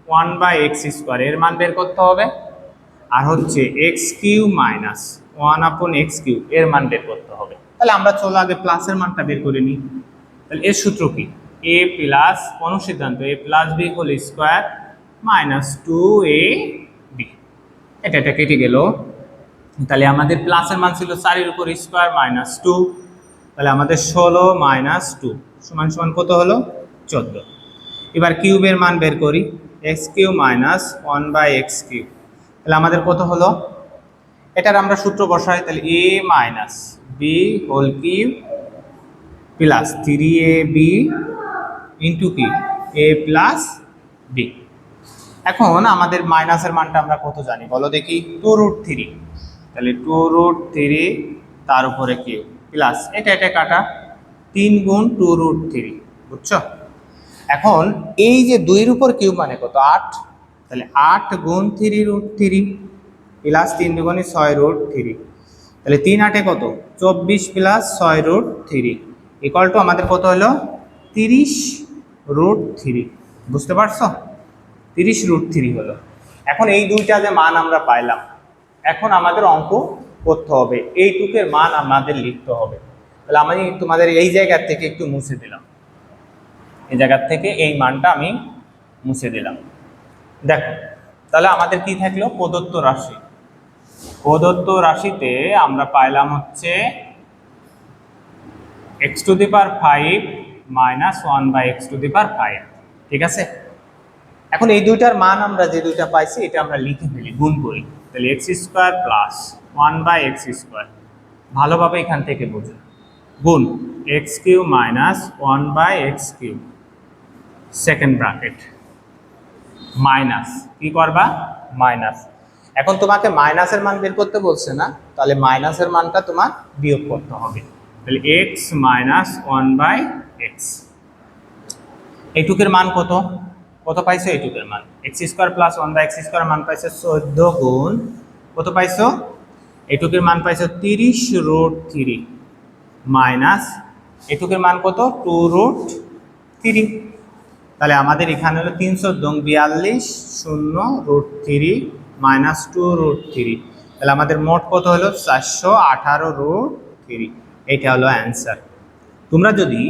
1 by x square এর মান বের করতে হবে, আর হচ্ছে x কিউ মাইনাস 1 আপন x কিউ এর মান বের করতে হবে। তাহলে আমরা চলো আগে প্লাসের মানটা বের করে নিই। তাহলে এর সূত্র কি a প্লাস অনুসিদ্ধান্ত a plus B whole square minus 2ab। এটা কেটে গেল। তাহলে আমাদের প্লাসের মান ছিল 4 এর উপর স্কোয়ার মাইনাস 2, তাহলে আমাদের 16 মাইনাস 2 সমান সমান কত হলো 14। এবার কিউবের মান বের করি x cube minus 1 by x cube, তাহলে আমাদের কত হলো, এটার আমরা সূত্র বসাই। তাহলে a minus B whole cube plus 3ab into কি a প্লাস বি। এখন আমাদের মাইনাসের মানটা আমরা কত জানি বলো দেখি 2 রুট 3। তাহলে 2 রুট 3 তার উপরে কিউব প্লাস এটা কাটা 3 গুণ 2 রুট 3, বুঝছো? এখন এই যে 2 এর উপর কিউব মানে কত 8, তাহলে 8 গুণ 3 রুট 3 প্লাস 3 দুগুণে 6 রুট 3, তাহলে 3 8 কত 24 প্লাস 6 রুট 3 ইকুয়াল টু আমাদের কত হলো 30 রুট 3। বুঝতে পারছো? 30 রুট 3 হলো। এখন এই দুইটা যে মান আমরা পাইলাম, এখন আমাদের অঙ্ক করতে হবে, এইটুকের মান আমাদের লিখতে হবে। তাহলে আমি তোমাদের এই জায়গা থেকে একটু মুছে দিলাম, এই জায়গা থেকে এই মানটা আমি মুছে দিলাম। দেখো তাহলে আমাদের কি থাকলো প্রদত্ত রাশি, প্রদত্ত রাশিতে আমরা পাইলাম হচ্ছে x to the power 5 minus 1 by x to the power 5, ঠিক আছে? এখন এই দুইটার মান আমরা যে দুইটা পাইছি এটা আমরা লিখে ফেলি, গুণ করি। তাহলে x square plus 1 by x square, ভালোভাবে এখান থেকে বুঝো, গুণ x cube minus 1 by x cube second bracket minus কি করবা মাইনাস। এখন তোমাকে মাইনাসের মান বের করতে বলছে না, তাহলে মাইনাসের মানটা তোমার বিয়োগ করতে হবে। তাহলে x মাইনাস 1 বাই x, এইটুকের মান কত কত পাইছো এইটুকের মান x square plus 1 by x square মান পাইছো 14 গুণ কত পাইছো এইটুকের মান পাইছো 30 রুট 3 মাইনাস এইটুকের মান কত 2 রুট 3। তাহলে আমাদের এখানে হলো 342 0 রুট 3 মাইনাস 2 রুট 3, তাহলে আমাদের মোট কত হলো 418√3। এইটা হলো অ্যান্সার। তোমরা যদি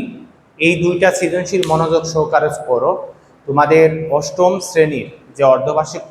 এই দুইটা সৃজনশীল মনোযোগ সহকারে করো, তোমাদের অষ্টম শ্রেণীর যে অর্ধবার্ষিক